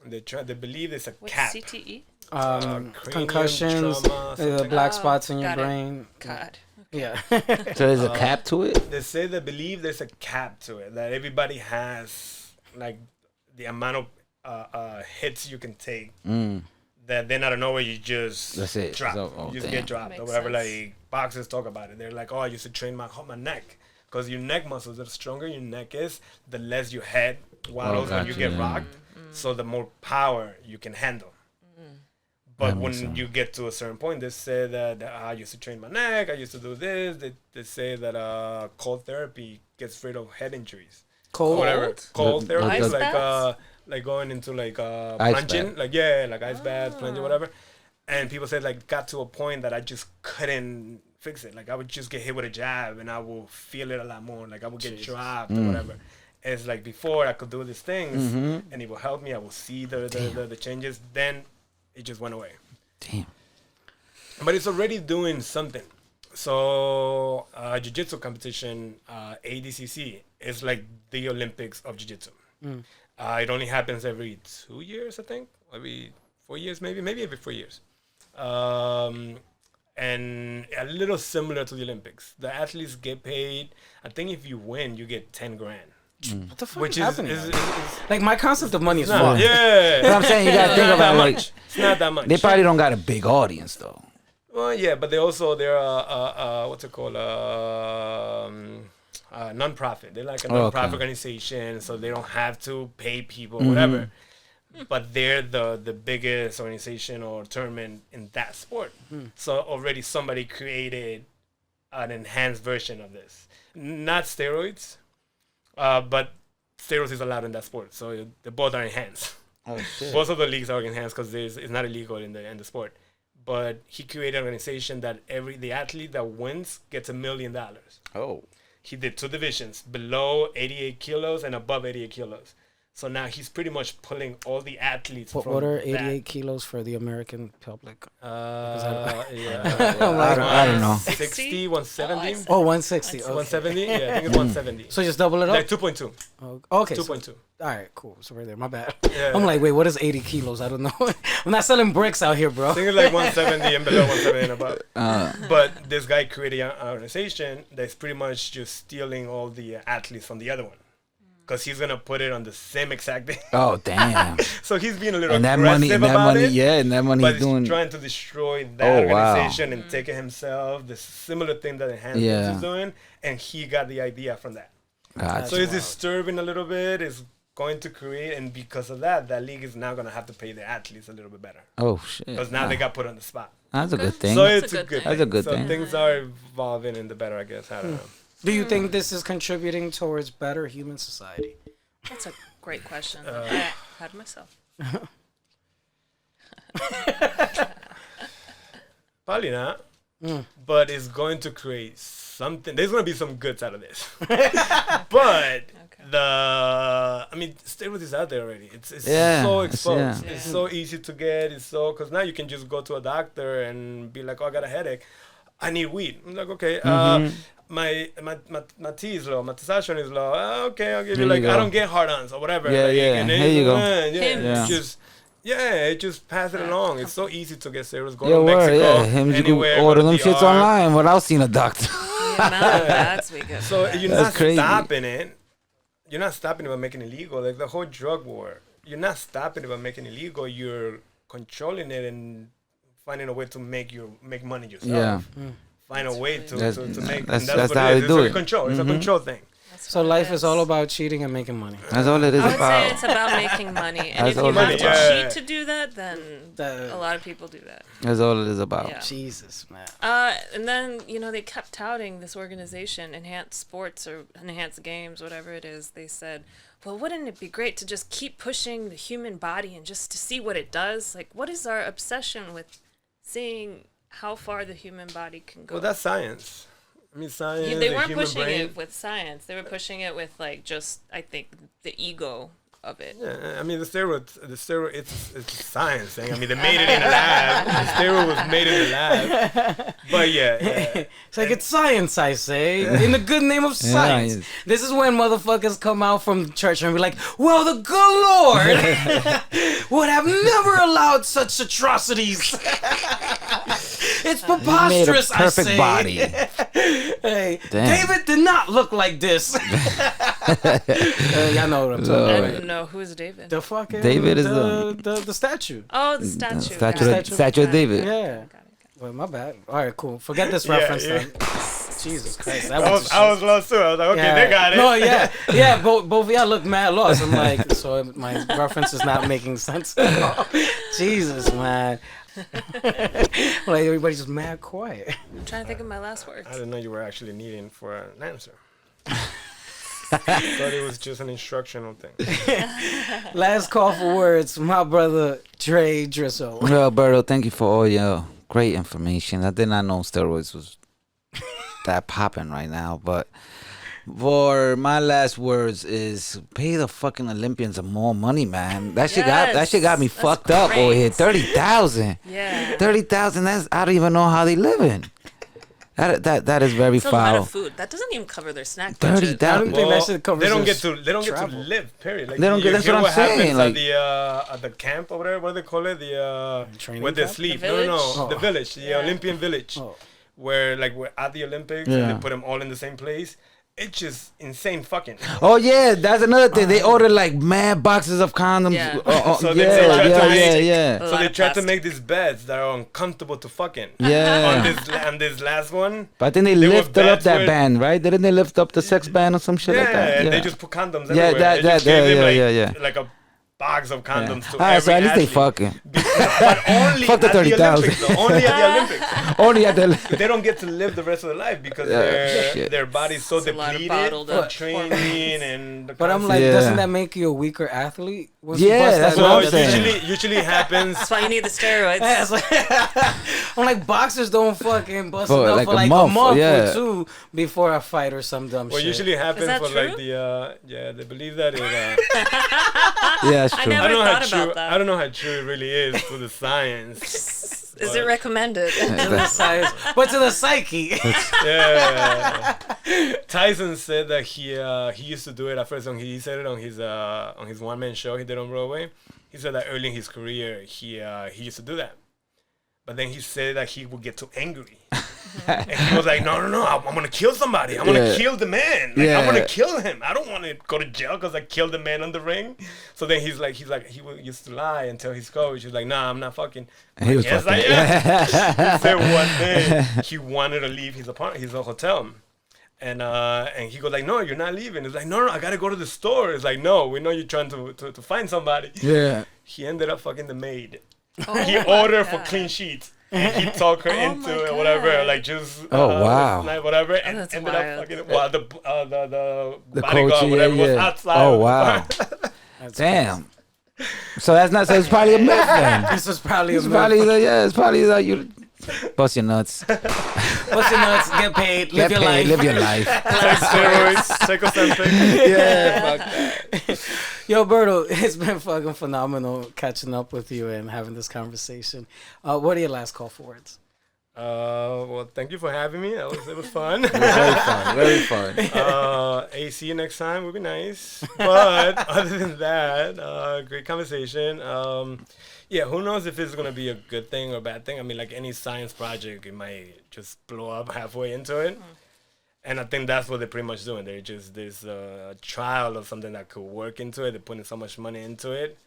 They believe it's a What's cap. CTE? Cranium Concussions, trauma, something black Oh, spots in your got it. brain. God. Yeah. So there's a cap to it? They say they believe there's a cap to it, that everybody has like the amount of hits you can take. That then out of nowhere you just That's it. drop. So- oh, you just damn. get dropped or Makes whatever. sense. Like boxers talk about it. They're like, oh, I used to train my neck. Because your neck muscles, the stronger your neck is, the less your head waddles when you gotcha, get yeah. rocked. So the more power you can handle. But That when makes sense. you get to a certain point, they say that I used to train my neck, I used to do this. They say that cold therapy gets rid of head injuries. Cold. Whatever. Cold therapy, Ice like baths? like going into like Ice plunging, bath. like ice bath, plunging, whatever. And people said like got to a point that I just couldn't fix it. Like I would just get hit with a jab and I will feel it a lot more. Like I would get dropped or whatever. It's like before I could do these things and it will help me. I will see the changes. Then it just went away. Damn. But it's already doing something. So jiu-jitsu competition, ADCC, is like the Olympics of jiu-jitsu. It only happens every 2 years, I think. Every 4 years, maybe every 4 years. And a little similar to the Olympics. The athletes get paid. I think if you win, you get 10 grand. What the fuck Which is is, happening? is Like, my concept of money is not, fucked. yeah. But I'm saying you gotta think Not that about like much. It's not that much. they probably don't got a big audience though. Well, yeah, but they're what's it called? Non-profit. They're like a non-profit Okay. organization, so they don't have to pay people, whatever. But they're the biggest organization or tournament in that sport. So already somebody created an enhanced version of this. Not steroids, but steroids is allowed in that sport. So they both are enhanced. Oh shit. Both of the leagues are enhanced because it's not illegal in the sport. But he created an organization that the athlete that wins gets $1 million. Oh. He did 2 divisions, below 88 kilos and above 88 kilos. So now he's pretty much pulling all the athletes from What are that. 88 kilos for the American public? Yeah, I don't know. 60, 170. Oh, 160. Okay. 170? Yeah, I think it's 170. So just double it up? Like 2.2. Oh, okay. so- 2.2. all right, cool. So right there. My bad. Yeah. I'm like, wait, what is 80 kilos? I don't know. I'm not selling bricks out here, bro. I think it's like 170 and below 170 and above. But this guy created an organization that's pretty much just stealing all the athletes from the other one. because he's gonna put it on the same exact thing. Oh damn! So he's being a little And that aggressive money, about it. yeah, and that money But he's he's doing. trying to destroy that Oh, wow. organization and take it himself. The similar thing that Enhancement Yeah. is doing, and he got the idea from that. Gotcha. So it's disturbing a little bit. It's going to create, and because of that, that league is now going to have to pay the athletes a little bit better Oh shit! because now they got put on the spot. That's a good thing. So That's it's a a good good thing. That's a good so thing. things are evolving in the better, I guess. I don't know. Do you think this is contributing towards better human society? That's a great question. I had myself. Probably not. But it's going to create something. There's going to be some goods out of this. But steroids is out there already. It's Yeah, so it's- exposed. yeah. It's so easy to get. It's so because now you can just go to a doctor and be like, "Oh, I got a headache. I need weed." I'm like, "Okay, my T is low. My testosterone is low. Okay, I'll give There you you like I go. don't get hard-ons or whatever." Yeah, like, yeah. And then Here you go. Yeah. Yeah. It just pass it along. It's so easy to get steroids. Go Yeah, to word, Mexico, yeah. Him, you anywhere, can go order to them the shits DR. online without seeing a doctor. The amount of ads we get. So you're That's not crazy. stopping it. You're not stopping it by making it illegal. Like the whole drug war. You're not stopping it by making it illegal. You're controlling it and finding a way to make money yourself. Yeah. Find a way to That's- make. that's- and that's what how it they is. do It's it. a control. It's a control thing. So life is all about cheating and making money. That's all it is I would say about. it's about making money. And That's if all you it have is to about. cheat to do that, then a lot of people do that. That's all it is about. Yeah. Jesus, man. And then, they kept touting this organization, Enhanced Sports or Enhanced Games, whatever it is. They said, well, wouldn't it be great to just keep pushing the human body and just to see what it does? Like, what is our obsession with seeing how far the human body can go? Well, that's science. I mean, science. They the weren't human pushing brain. it with science. They were pushing it with, I think, the ego of it. Yeah, I mean the steroid, it's a science thing. I mean they made it in the lab. The steroid was made in the lab. But yeah. It's like it's science, I say, in the good name of science. yes. This is when motherfuckers come out from church and be like, well, the good Lord would have never allowed such atrocities. It's preposterous, He made a perfect I say. body. Hey, Damn. David did not look like this. Y'all know what I'm talking I about. don't know. Who is David? The fucking David is the statue. Oh, the statue. Statue, Got it. statue of David. Yeah. Got it. Well, my bad. All right, cool. Forget this Yeah, reference yeah. then. Jesus Christ. I was lost too. I was like, okay, they got it. No, yeah. Both of y'all look mad lost. I'm like, so my reference is not making sense at all. Jesus, man. Like everybody's just mad quiet. I'm trying to think of my last words. I didn't know you were actually needing for an answer. Thought it was just an instructional thing. Last call for words, my brother Dre Drizzo. Well, Berto, thank you for all your great information. I did not know steroids was that popping right now, but for my last words is pay the fucking Olympians some more money, man. That shit got me That's fucked up over here. great. 30,000. Yeah. 30,000. That's I don't even know how they living. That is very It's a lot foul. of food. That doesn't even cover their snack 30,000. budget. I don't think that shit covers they don't their get to travel. live. Period. Like, They don't get- you that's hear what I'm saying, happens like- at the camp or whatever. What do they call it? The Training where they camp? sleep. The No, village? the village, the Olympian village, Oh. where like we're at the Olympics Yeah. and they put them all in the same place. It's just insane fucking. Oh yeah, that's another thing. They ordered like mad boxes of condoms. Yeah. So they try to yeah. A So lot they of tried to plastic. make these beds that are uncomfortable to fucking. Yeah. On this last one. But I think they There were lifted up beds that where- ban, right? Didn't they lift up the sex ban or some shit like that? and they just put condoms Yeah, everywhere. that- They just that- gave yeah, him, yeah, like, yeah. like a box of condoms to Alright, so every at least they athlete. fucking. But only Fuck the at the 30,000. Olympics, though. Only at the Olympics. Only at the. They don't get to live the rest of their life because shit. their body's so It's a lot of depleted bottled from up training hormones. and. The But I'm like, Yeah. doesn't that make you a weaker athlete? Once you Yeah, bust that's that what well, I'm nut? saying. usually happens. That's why you need the steroids. Yeah, it's like, I'm like, boxers don't fucking bust For enough like for a like a month, month yeah. or two before a fight or some dumb What shit. usually happens that for like true? they believe that it. Yeah, it's I true. never I don't know how thought true. about that. I don't know how true it really is for the science. Is it recommended? But to the psyche. Yeah. Tyson said that he used to do it at first. He said it on his one man show he did on Broadway. He said that early in his career he used to do that, But then he said that he would get too angry. And he was like, no, I'm going to kill somebody. I'm going to kill the man. Like, I'm going to kill him. I don't want to go to jail because I killed the man on the ring. So then he used to lie and tell his coach, he's like, nah, I'm not fucking. And he was yes, fucking. I am. He said one day he wanted to leave his apartment, his hotel. And he goes like, no, you're not leaving. It's like, no, I got to go to the store. It's like, no, we know you're trying to find somebody. Yeah. He ended up fucking the maid. Oh He ordered for clean sheets. And he talked her into it, whatever, like just wow, whatever, and that's ended wild. up fucking the the bodyguard, coach, whatever, was yeah. outside. Oh wow, damn. So that's not. So it's probably a myth then. This is probably It's probably it's probably like you bust your nuts, What's your nuts? Get paid. Live get your paid, life. live your life. Take steroids, take Ozempic. Yeah, fuck that. Yo, Berto, it's been fucking phenomenal catching up with you and having this conversation. What are your last call for words? Well, thank you for having me. It was fun. Very fun. AC next time would be nice. But other than that, great conversation. Yeah, who knows if it's gonna be a good thing or bad thing? I mean, like any science project, it might just blow up halfway into it. And I think that's what they're pretty much doing. They're just there's a trial of something that could work into it. They're putting so much money into it.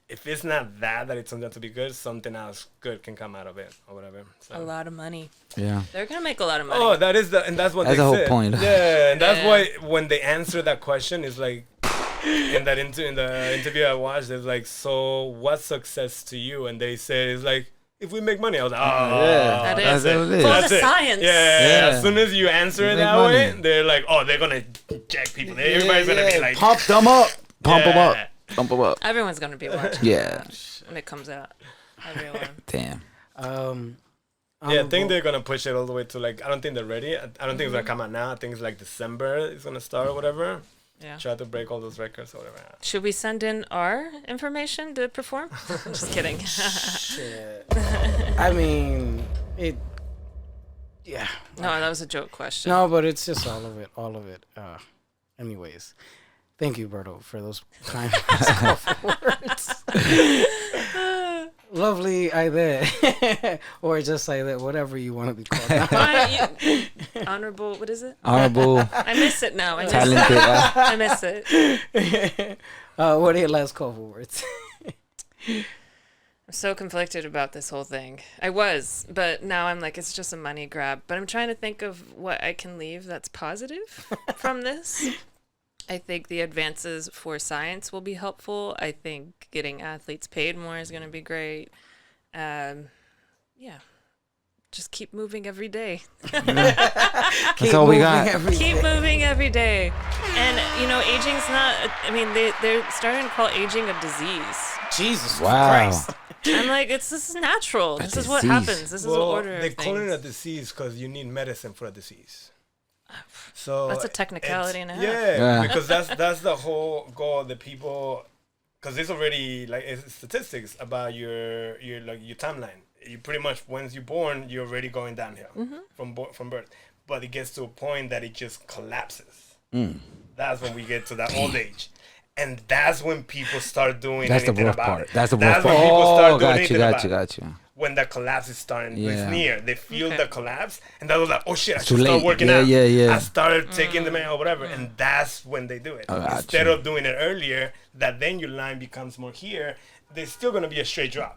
If it's not that it turns out to be good, something else good can come out of it or whatever. So. A lot of money. Yeah. They're gonna make a lot of money. Oh, that is and that's what That's they the whole said. point. Yeah, and that's Yeah. why when they answer that question, it's like in the interview I watched, it's like, so what's success to you? And they say it's like, if we make money. I was like, oh, Yeah. That is. That's what it is. Full That's of it. science. Yeah. Yeah. As soon as you answer it Make that money. way, they're like, oh, they're gonna jack people. Everybody's gonna be like, pump them up, pump them up, Yeah. pump them up. Everyone's gonna be watching. Yeah. that when it comes out. Everyone. Damn. Yeah, I think they're gonna push it all the way to like. I don't think they're ready. I don't think it's gonna come out now. I think it's like December. It's gonna start or whatever. Yeah. Try to break all those records or whatever. Should we send in our information to perform? Just kidding. Shit. I mean, it. Yeah. No, that was a joke question. No, but it's just all of it. All of it. Anyways, thank you, Berto, for those kind words. Lovely, either or just like that, whatever you want to be called. Honorable, what is it? Honorable, I miss it now. talented. I miss it. What are your last call for words? I'm so conflicted about this whole thing. I was, but now I'm like, it's just a money grab. But I'm trying to think of what I can leave that's positive from this. I think the advances for science will be helpful. I think getting athletes paid more is going to be great. Yeah. Just keep moving every day. That's all we got. Keep moving every day. And, you know, aging's not, I mean, they're starting to call aging a disease. Jesus Wow. Christ. I'm like, this is natural. This is what disease. happens. This is the order they of call it a things. disease because you need medicine for a disease. So That's a technicality and a half. Yeah. because that's the whole goal. The people, because there's already like it's statistics about your timeline. You pretty much once you're born, you're already going downhill from birth. But it gets to a point that it just collapses. That's when we get to that old age. And that's when people start doing That's the anything rough about part. it. That's the rough when part. people start Oh, doing got anything you, about got it. you. When the collapse is starting, Yeah. it's near. They feel Okay. the collapse, and that was like, oh shit, I too should start late. working Yeah, out. yeah. I started taking the man or whatever, and that's when they do it. Gotcha. Instead of doing it earlier, that then your line becomes more here. There's still gonna be a straight drop.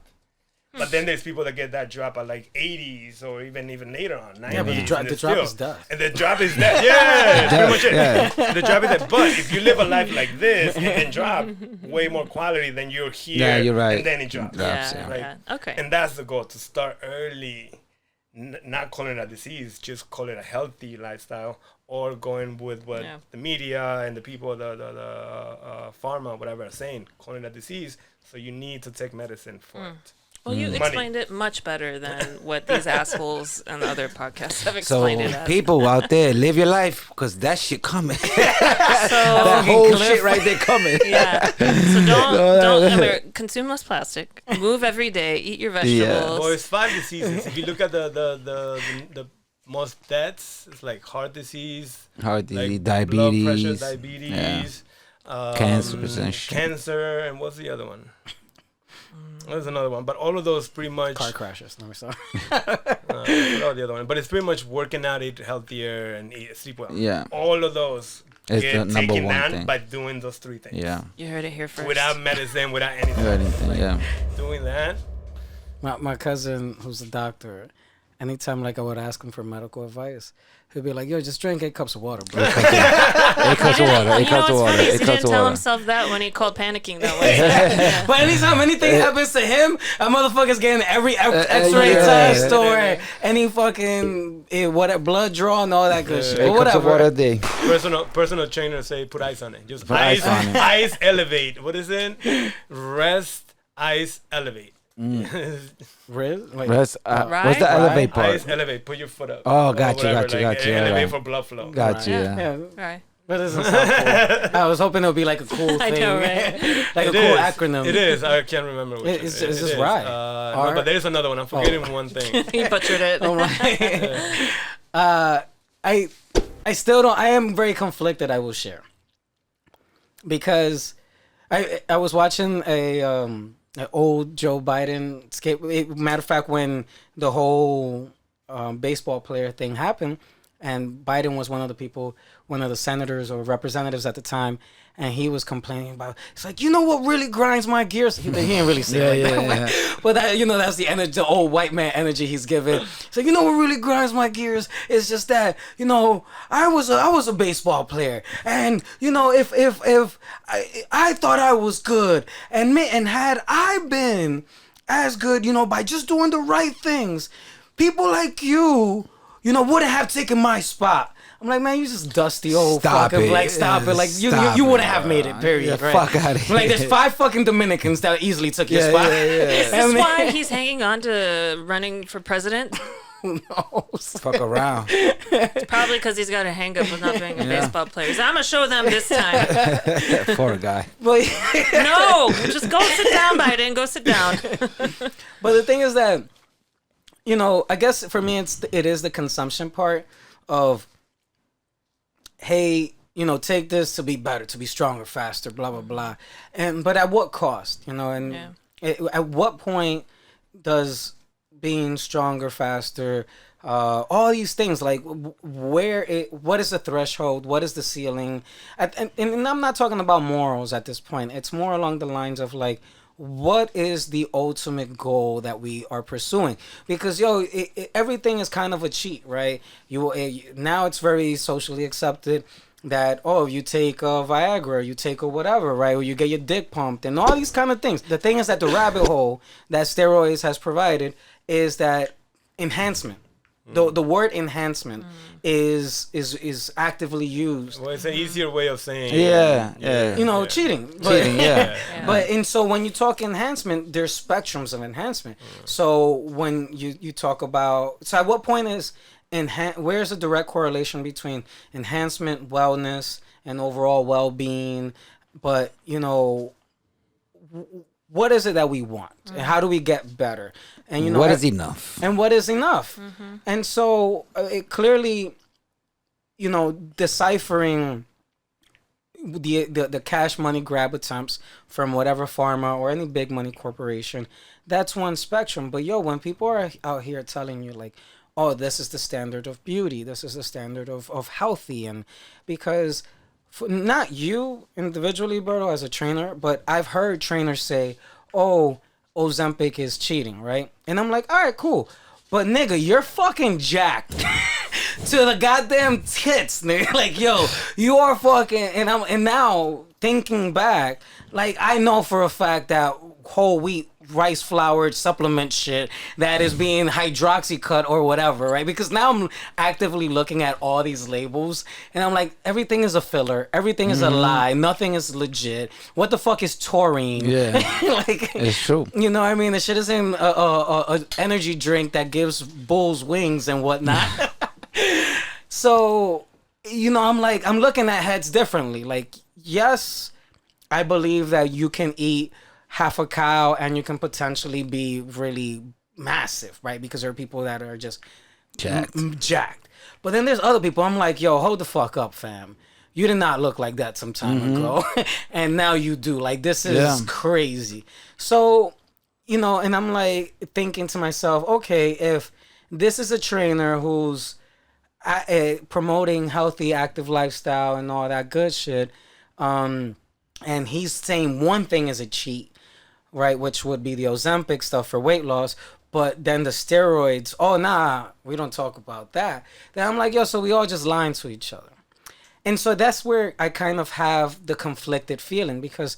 But then there's people that get that drop at like 80s or even later on 90s. Yeah, but the drop and they're is still- death. And the drop is death. Yeah, pretty much it. Yeah. The drop is death. But if you live a life like this and then drop way more quality than you're here, Yeah, you're right. and then it drops. Drops, Yeah, Like, yeah. Okay. And that's the goal, to start early, not calling it a disease, just call it a healthy lifestyle, or going with what Yeah. the media and the people, the pharma, whatever, are saying, calling it a disease. So you need to take medicine for it. Well, you Money. explained it much better than what these assholes and the other podcasts have So explained it as. people out there, live your life because that shit coming. So, That whole shit right there coming. yeah. So don't consume less plastic. Move every day. Eat your vegetables. Well, it's 5 diseases. If you look at the most deaths, it's like heart disease, Heart disease, like diabetes, blood pressure, diabetes, Cancer, essentially. cancer, and what's the other one? There's another one, but all of those pretty much. Car crashes. No, sorry. The other one, but it's pretty much working out, eat healthier, and sleep well. Yeah. All of those It's get the number taken one down thing. by doing those three things. Yeah. You heard it here first. Without medicine, without anything. Anything, yeah. Doing that. My cousin, who's a doctor, anytime like I would ask him for medical advice, he'd be like, "Yo, just drink 8 cups of water, bro." 8 cups of water. 8 You know cups what's of water. funny is 8 he cups didn't of tell water. himself that when he called panicking that way. But anytime anything happens to him, a motherfucker's getting every X-ray yeah. test or any fucking blood draw and all that good shit. 8 But cups of water a day. Personal trainer say put ice on it. Just Put ice on it. Ice elevate. What is it? Rest, ice, elevate. Riz? Like, What's the Right? elevate part? Ice elevate. Put your foot up. Oh, or got you, whatever, got you, like, got you. Elevate Alright. for blood flow. Got you. Yeah. yeah. Right. But it doesn't sound cool. I was hoping it would be like a cool I thing. know, right? Like It a cool is. acronym. It is. I can't remember which. It's one. just is. right. No, R- but there's another one. I'm forgetting one thing. He butchered it. Oh my. I still don't. I am very conflicted. I will share because I was watching an old Joe Biden skate. Matter of fact, when the whole baseball player thing happened, and Biden was one of the senators or representatives at the time, and he was complaining about. It's like, you know what really grinds my gears? He didn't really say it like that, but that, that's the energy, the old white man energy he's giving. So you know what really grinds my gears? It's just that I was a baseball player, and if I thought I was good, and had I been as good, by just doing the right things, people like you wouldn't have taken my spot. I'm like, man, you just dusty old Stop fucking it. like stop it. Like Stop you it, wouldn't have made it, period. Yeah, right? fuck outta here. Like there's 5 fucking Dominicans that easily took your spot. Is this why he's hanging on to running for president? Who knows? Fuck around. It's probably because he's got a hang up with not being a baseball player. He's, I'm going to show them this time. Poor guy. But No, just go sit down, Biden. Go sit down. but the thing is that, I guess for me it is the consumption part of, hey, take this to be better, to be stronger, faster, blah blah blah, but at what cost? At what point does being stronger, faster, all these things, like what is the threshold? What is the ceiling? And I'm not talking about morals at this point. It's more along the lines of like, what is the ultimate goal that we are pursuing? Because everything is kind of a cheat, right? Now it's very socially accepted that you take a Viagra, you take a whatever, right? Or you get your dick pumped and all these kind of things. The thing is that the rabbit hole that steroids has provided is that enhancement. The word enhancement is actively used. Well, it's an easier way of saying. Yeah. Cheating. Cheating, yeah. But and so when you talk enhancement, there's spectrums of enhancement. So when you talk about, so at what point is where's the direct correlation between enhancement, wellness, and overall well-being? But what is it that we want, and how do we get better? And what is enough? And what is enough? And so it clearly, deciphering the cash money grab attempts from whatever pharma or any big money corporation, that's one spectrum. But when people are out here telling you like, oh, this is the standard of beauty, this is the standard of healthy, and because not you individually, Berto, as a trainer, but I've heard trainers say, oh, Ozempic is cheating, right? And I'm like, all right, cool. But nigga, you're fucking jacked to the goddamn tits, nigga. Like, you are fucking, and now thinking back, like I know for a fact that whole wheat rice flour supplement shit that is being hydroxy cut or whatever, right? Because now I'm actively looking at all these labels and I'm like, everything is a filler, everything is a lie, nothing is legit. What the fuck is taurine? Yeah. Like, It's true. You know what I mean? The shit is in a energy drink that gives bulls wings and whatnot. So, I'm like, I'm looking at heads differently. Like, yes, I believe that you can eat half a cow and you can potentially be really massive, right? Because there are people that are just jacked. But then there's other people, I'm like, hold the fuck up, fam. You did not look like that some time ago. And now you do. Like, this is crazy. So you know, and I'm like thinking to myself, okay, if this is a trainer who's promoting healthy, active lifestyle and all that good shit, and he's saying one thing is a cheat, right, which would be the Ozempic stuff for weight loss, but then the steroids, oh nah, we don't talk about that. Then I'm like, yo, so we all just lying to each other. And so that's where I kind of have the conflicted feeling, because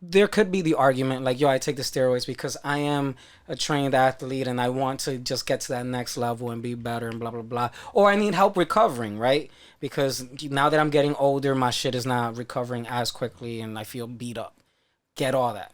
there could be the argument like, yo, I take the steroids because I am a trained athlete and I want to just get to that next level and be better and blah, blah, blah. Or I need help recovering, right? Because now that I'm getting older, my shit is not recovering as quickly and I feel beat up. Get all that.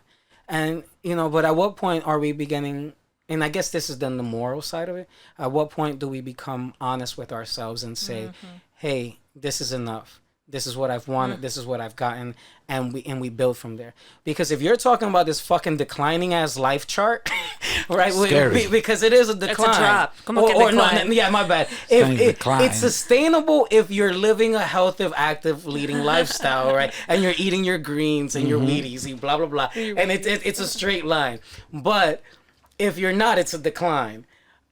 And, you know, but at what point are we beginning, and I guess this is then the moral side of it, at what point do we become honest with ourselves and say, hey, this is enough. This is what I've wanted. This is what I've gotten, and we build from there. Because if you're talking about this fucking declining ass life chart, right? Scary. Because it is a decline. It's a drop. Como que No, decline. yeah, my bad. It's sustainable if you're living a healthy, active, leading lifestyle, right? And you're eating your greens and your Wheaties, and blah blah blah, and it's a straight line. But if you're not, it's a decline,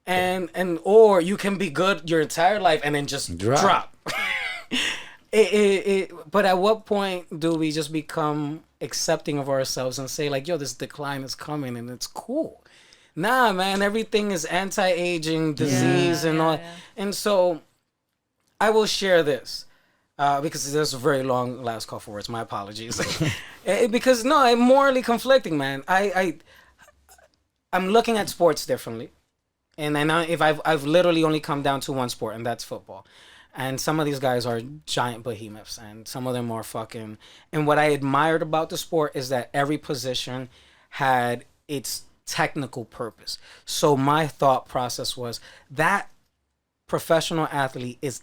and or you can be good your entire life and then just drop. But at what point do we just become accepting of ourselves and say like, yo, this decline is coming and it's cool? Nah, man, everything is anti-aging, disease and all. Yeah. And so I will share this because there's a very long last call for words. My apologies. Because no, I'm morally conflicting, man. I'm looking at sports differently. And if I've literally only come down to one sport, and that's football. And some of these guys are giant behemoths, and some of them are fucking... And what I admired about the sport is that every position had its technical purpose. So my thought process was that professional athlete is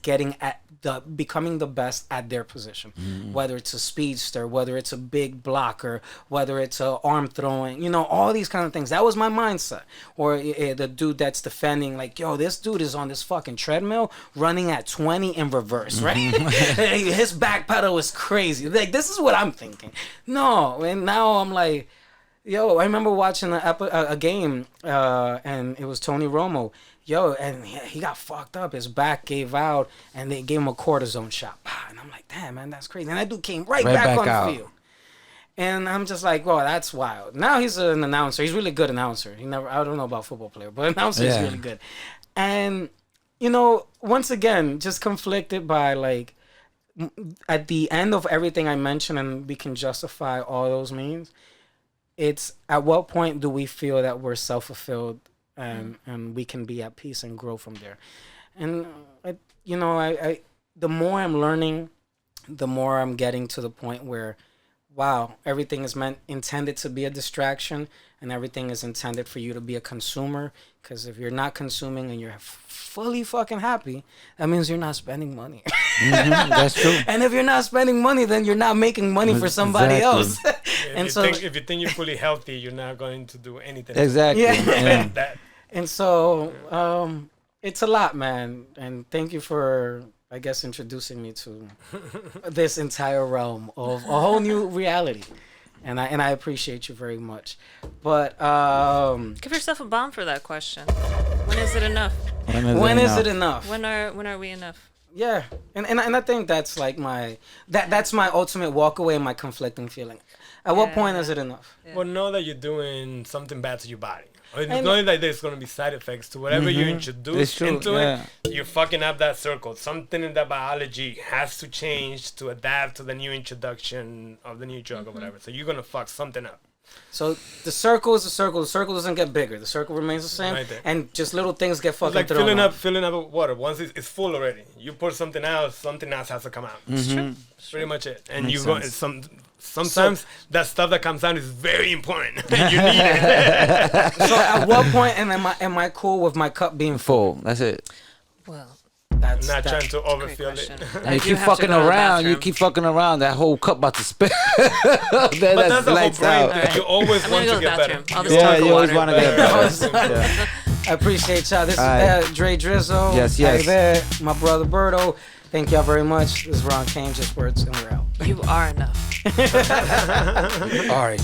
becoming the best at their position. Whether it's a speedster, whether it's a big blocker, whether it's a arm throwing, you know, all these kind of things. That was my mindset. Or the dude that's defending, like, yo, this dude is on this fucking treadmill running at 20 in reverse, right? His back pedal is crazy. Like, this is what I'm thinking. No, and now I'm like, yo, I remember watching a game, and it was Tony Romo. Yo, and he got fucked up. His back gave out, and they gave him a cortisone shot. And I'm like, damn, man, that's crazy. And that dude came right back on the field. And I'm just like, well, that's wild. Now he's an announcer. He's a really good announcer. I don't know about football player, but announcer is really good. And, you know, once again, just conflicted by, like, at the end of everything I mentioned, and we can justify all those means, it's at what point do we feel that we're self-fulfilled and we can be at peace and grow from there. And I the more I'm learning, the more I'm getting to the point where, wow, everything is intended to be a distraction, and everything is intended for you to be a consumer. Because if you're not consuming and you're fully fucking happy, that means you're not spending money. That's true. And if you're not spending money, then you're not making money for somebody else. If you think you're fully healthy, you're not going to do anything. Exactly. That. And so it's a lot, man. And thank you for, I guess, introducing me to this entire realm of a whole new reality. And I appreciate you very much. But give yourself a bomb for that question. When is it enough? When is it enough? When are we enough? Yeah, and I think that's like that's my ultimate walk away and my conflicting feeling. At what point is it enough? Yeah. Well, know that you're doing something bad to your body. It's not like there's going to be side effects to whatever you introduce into it. You're fucking up that circle. Something in that biology has to change to adapt to the new introduction of the new drug or whatever. So you're going to fuck something up. So the circle is a circle. The circle doesn't get bigger. The circle remains the same. Right, and just little things get fucking thrown up. Filling up with water. Once it's full already, you pour something else has to come out. That's pretty much it. And you go sometimes that stuff that comes out is very important. And you need it. So at what point am I cool with my cup being full? That's it. Well, I'm not trying to overfill it. And you keep fucking around. You keep fucking around. That whole cup about to spill. But that's the whole point. Right. You always want to get better. You always want to get better. I appreciate y'all. This is Dre Drizzo. Yes. Hey there, my brother Berto. Thank y'all very much. This is Ron Kane, Just Words, and we're out. You are enough. All right.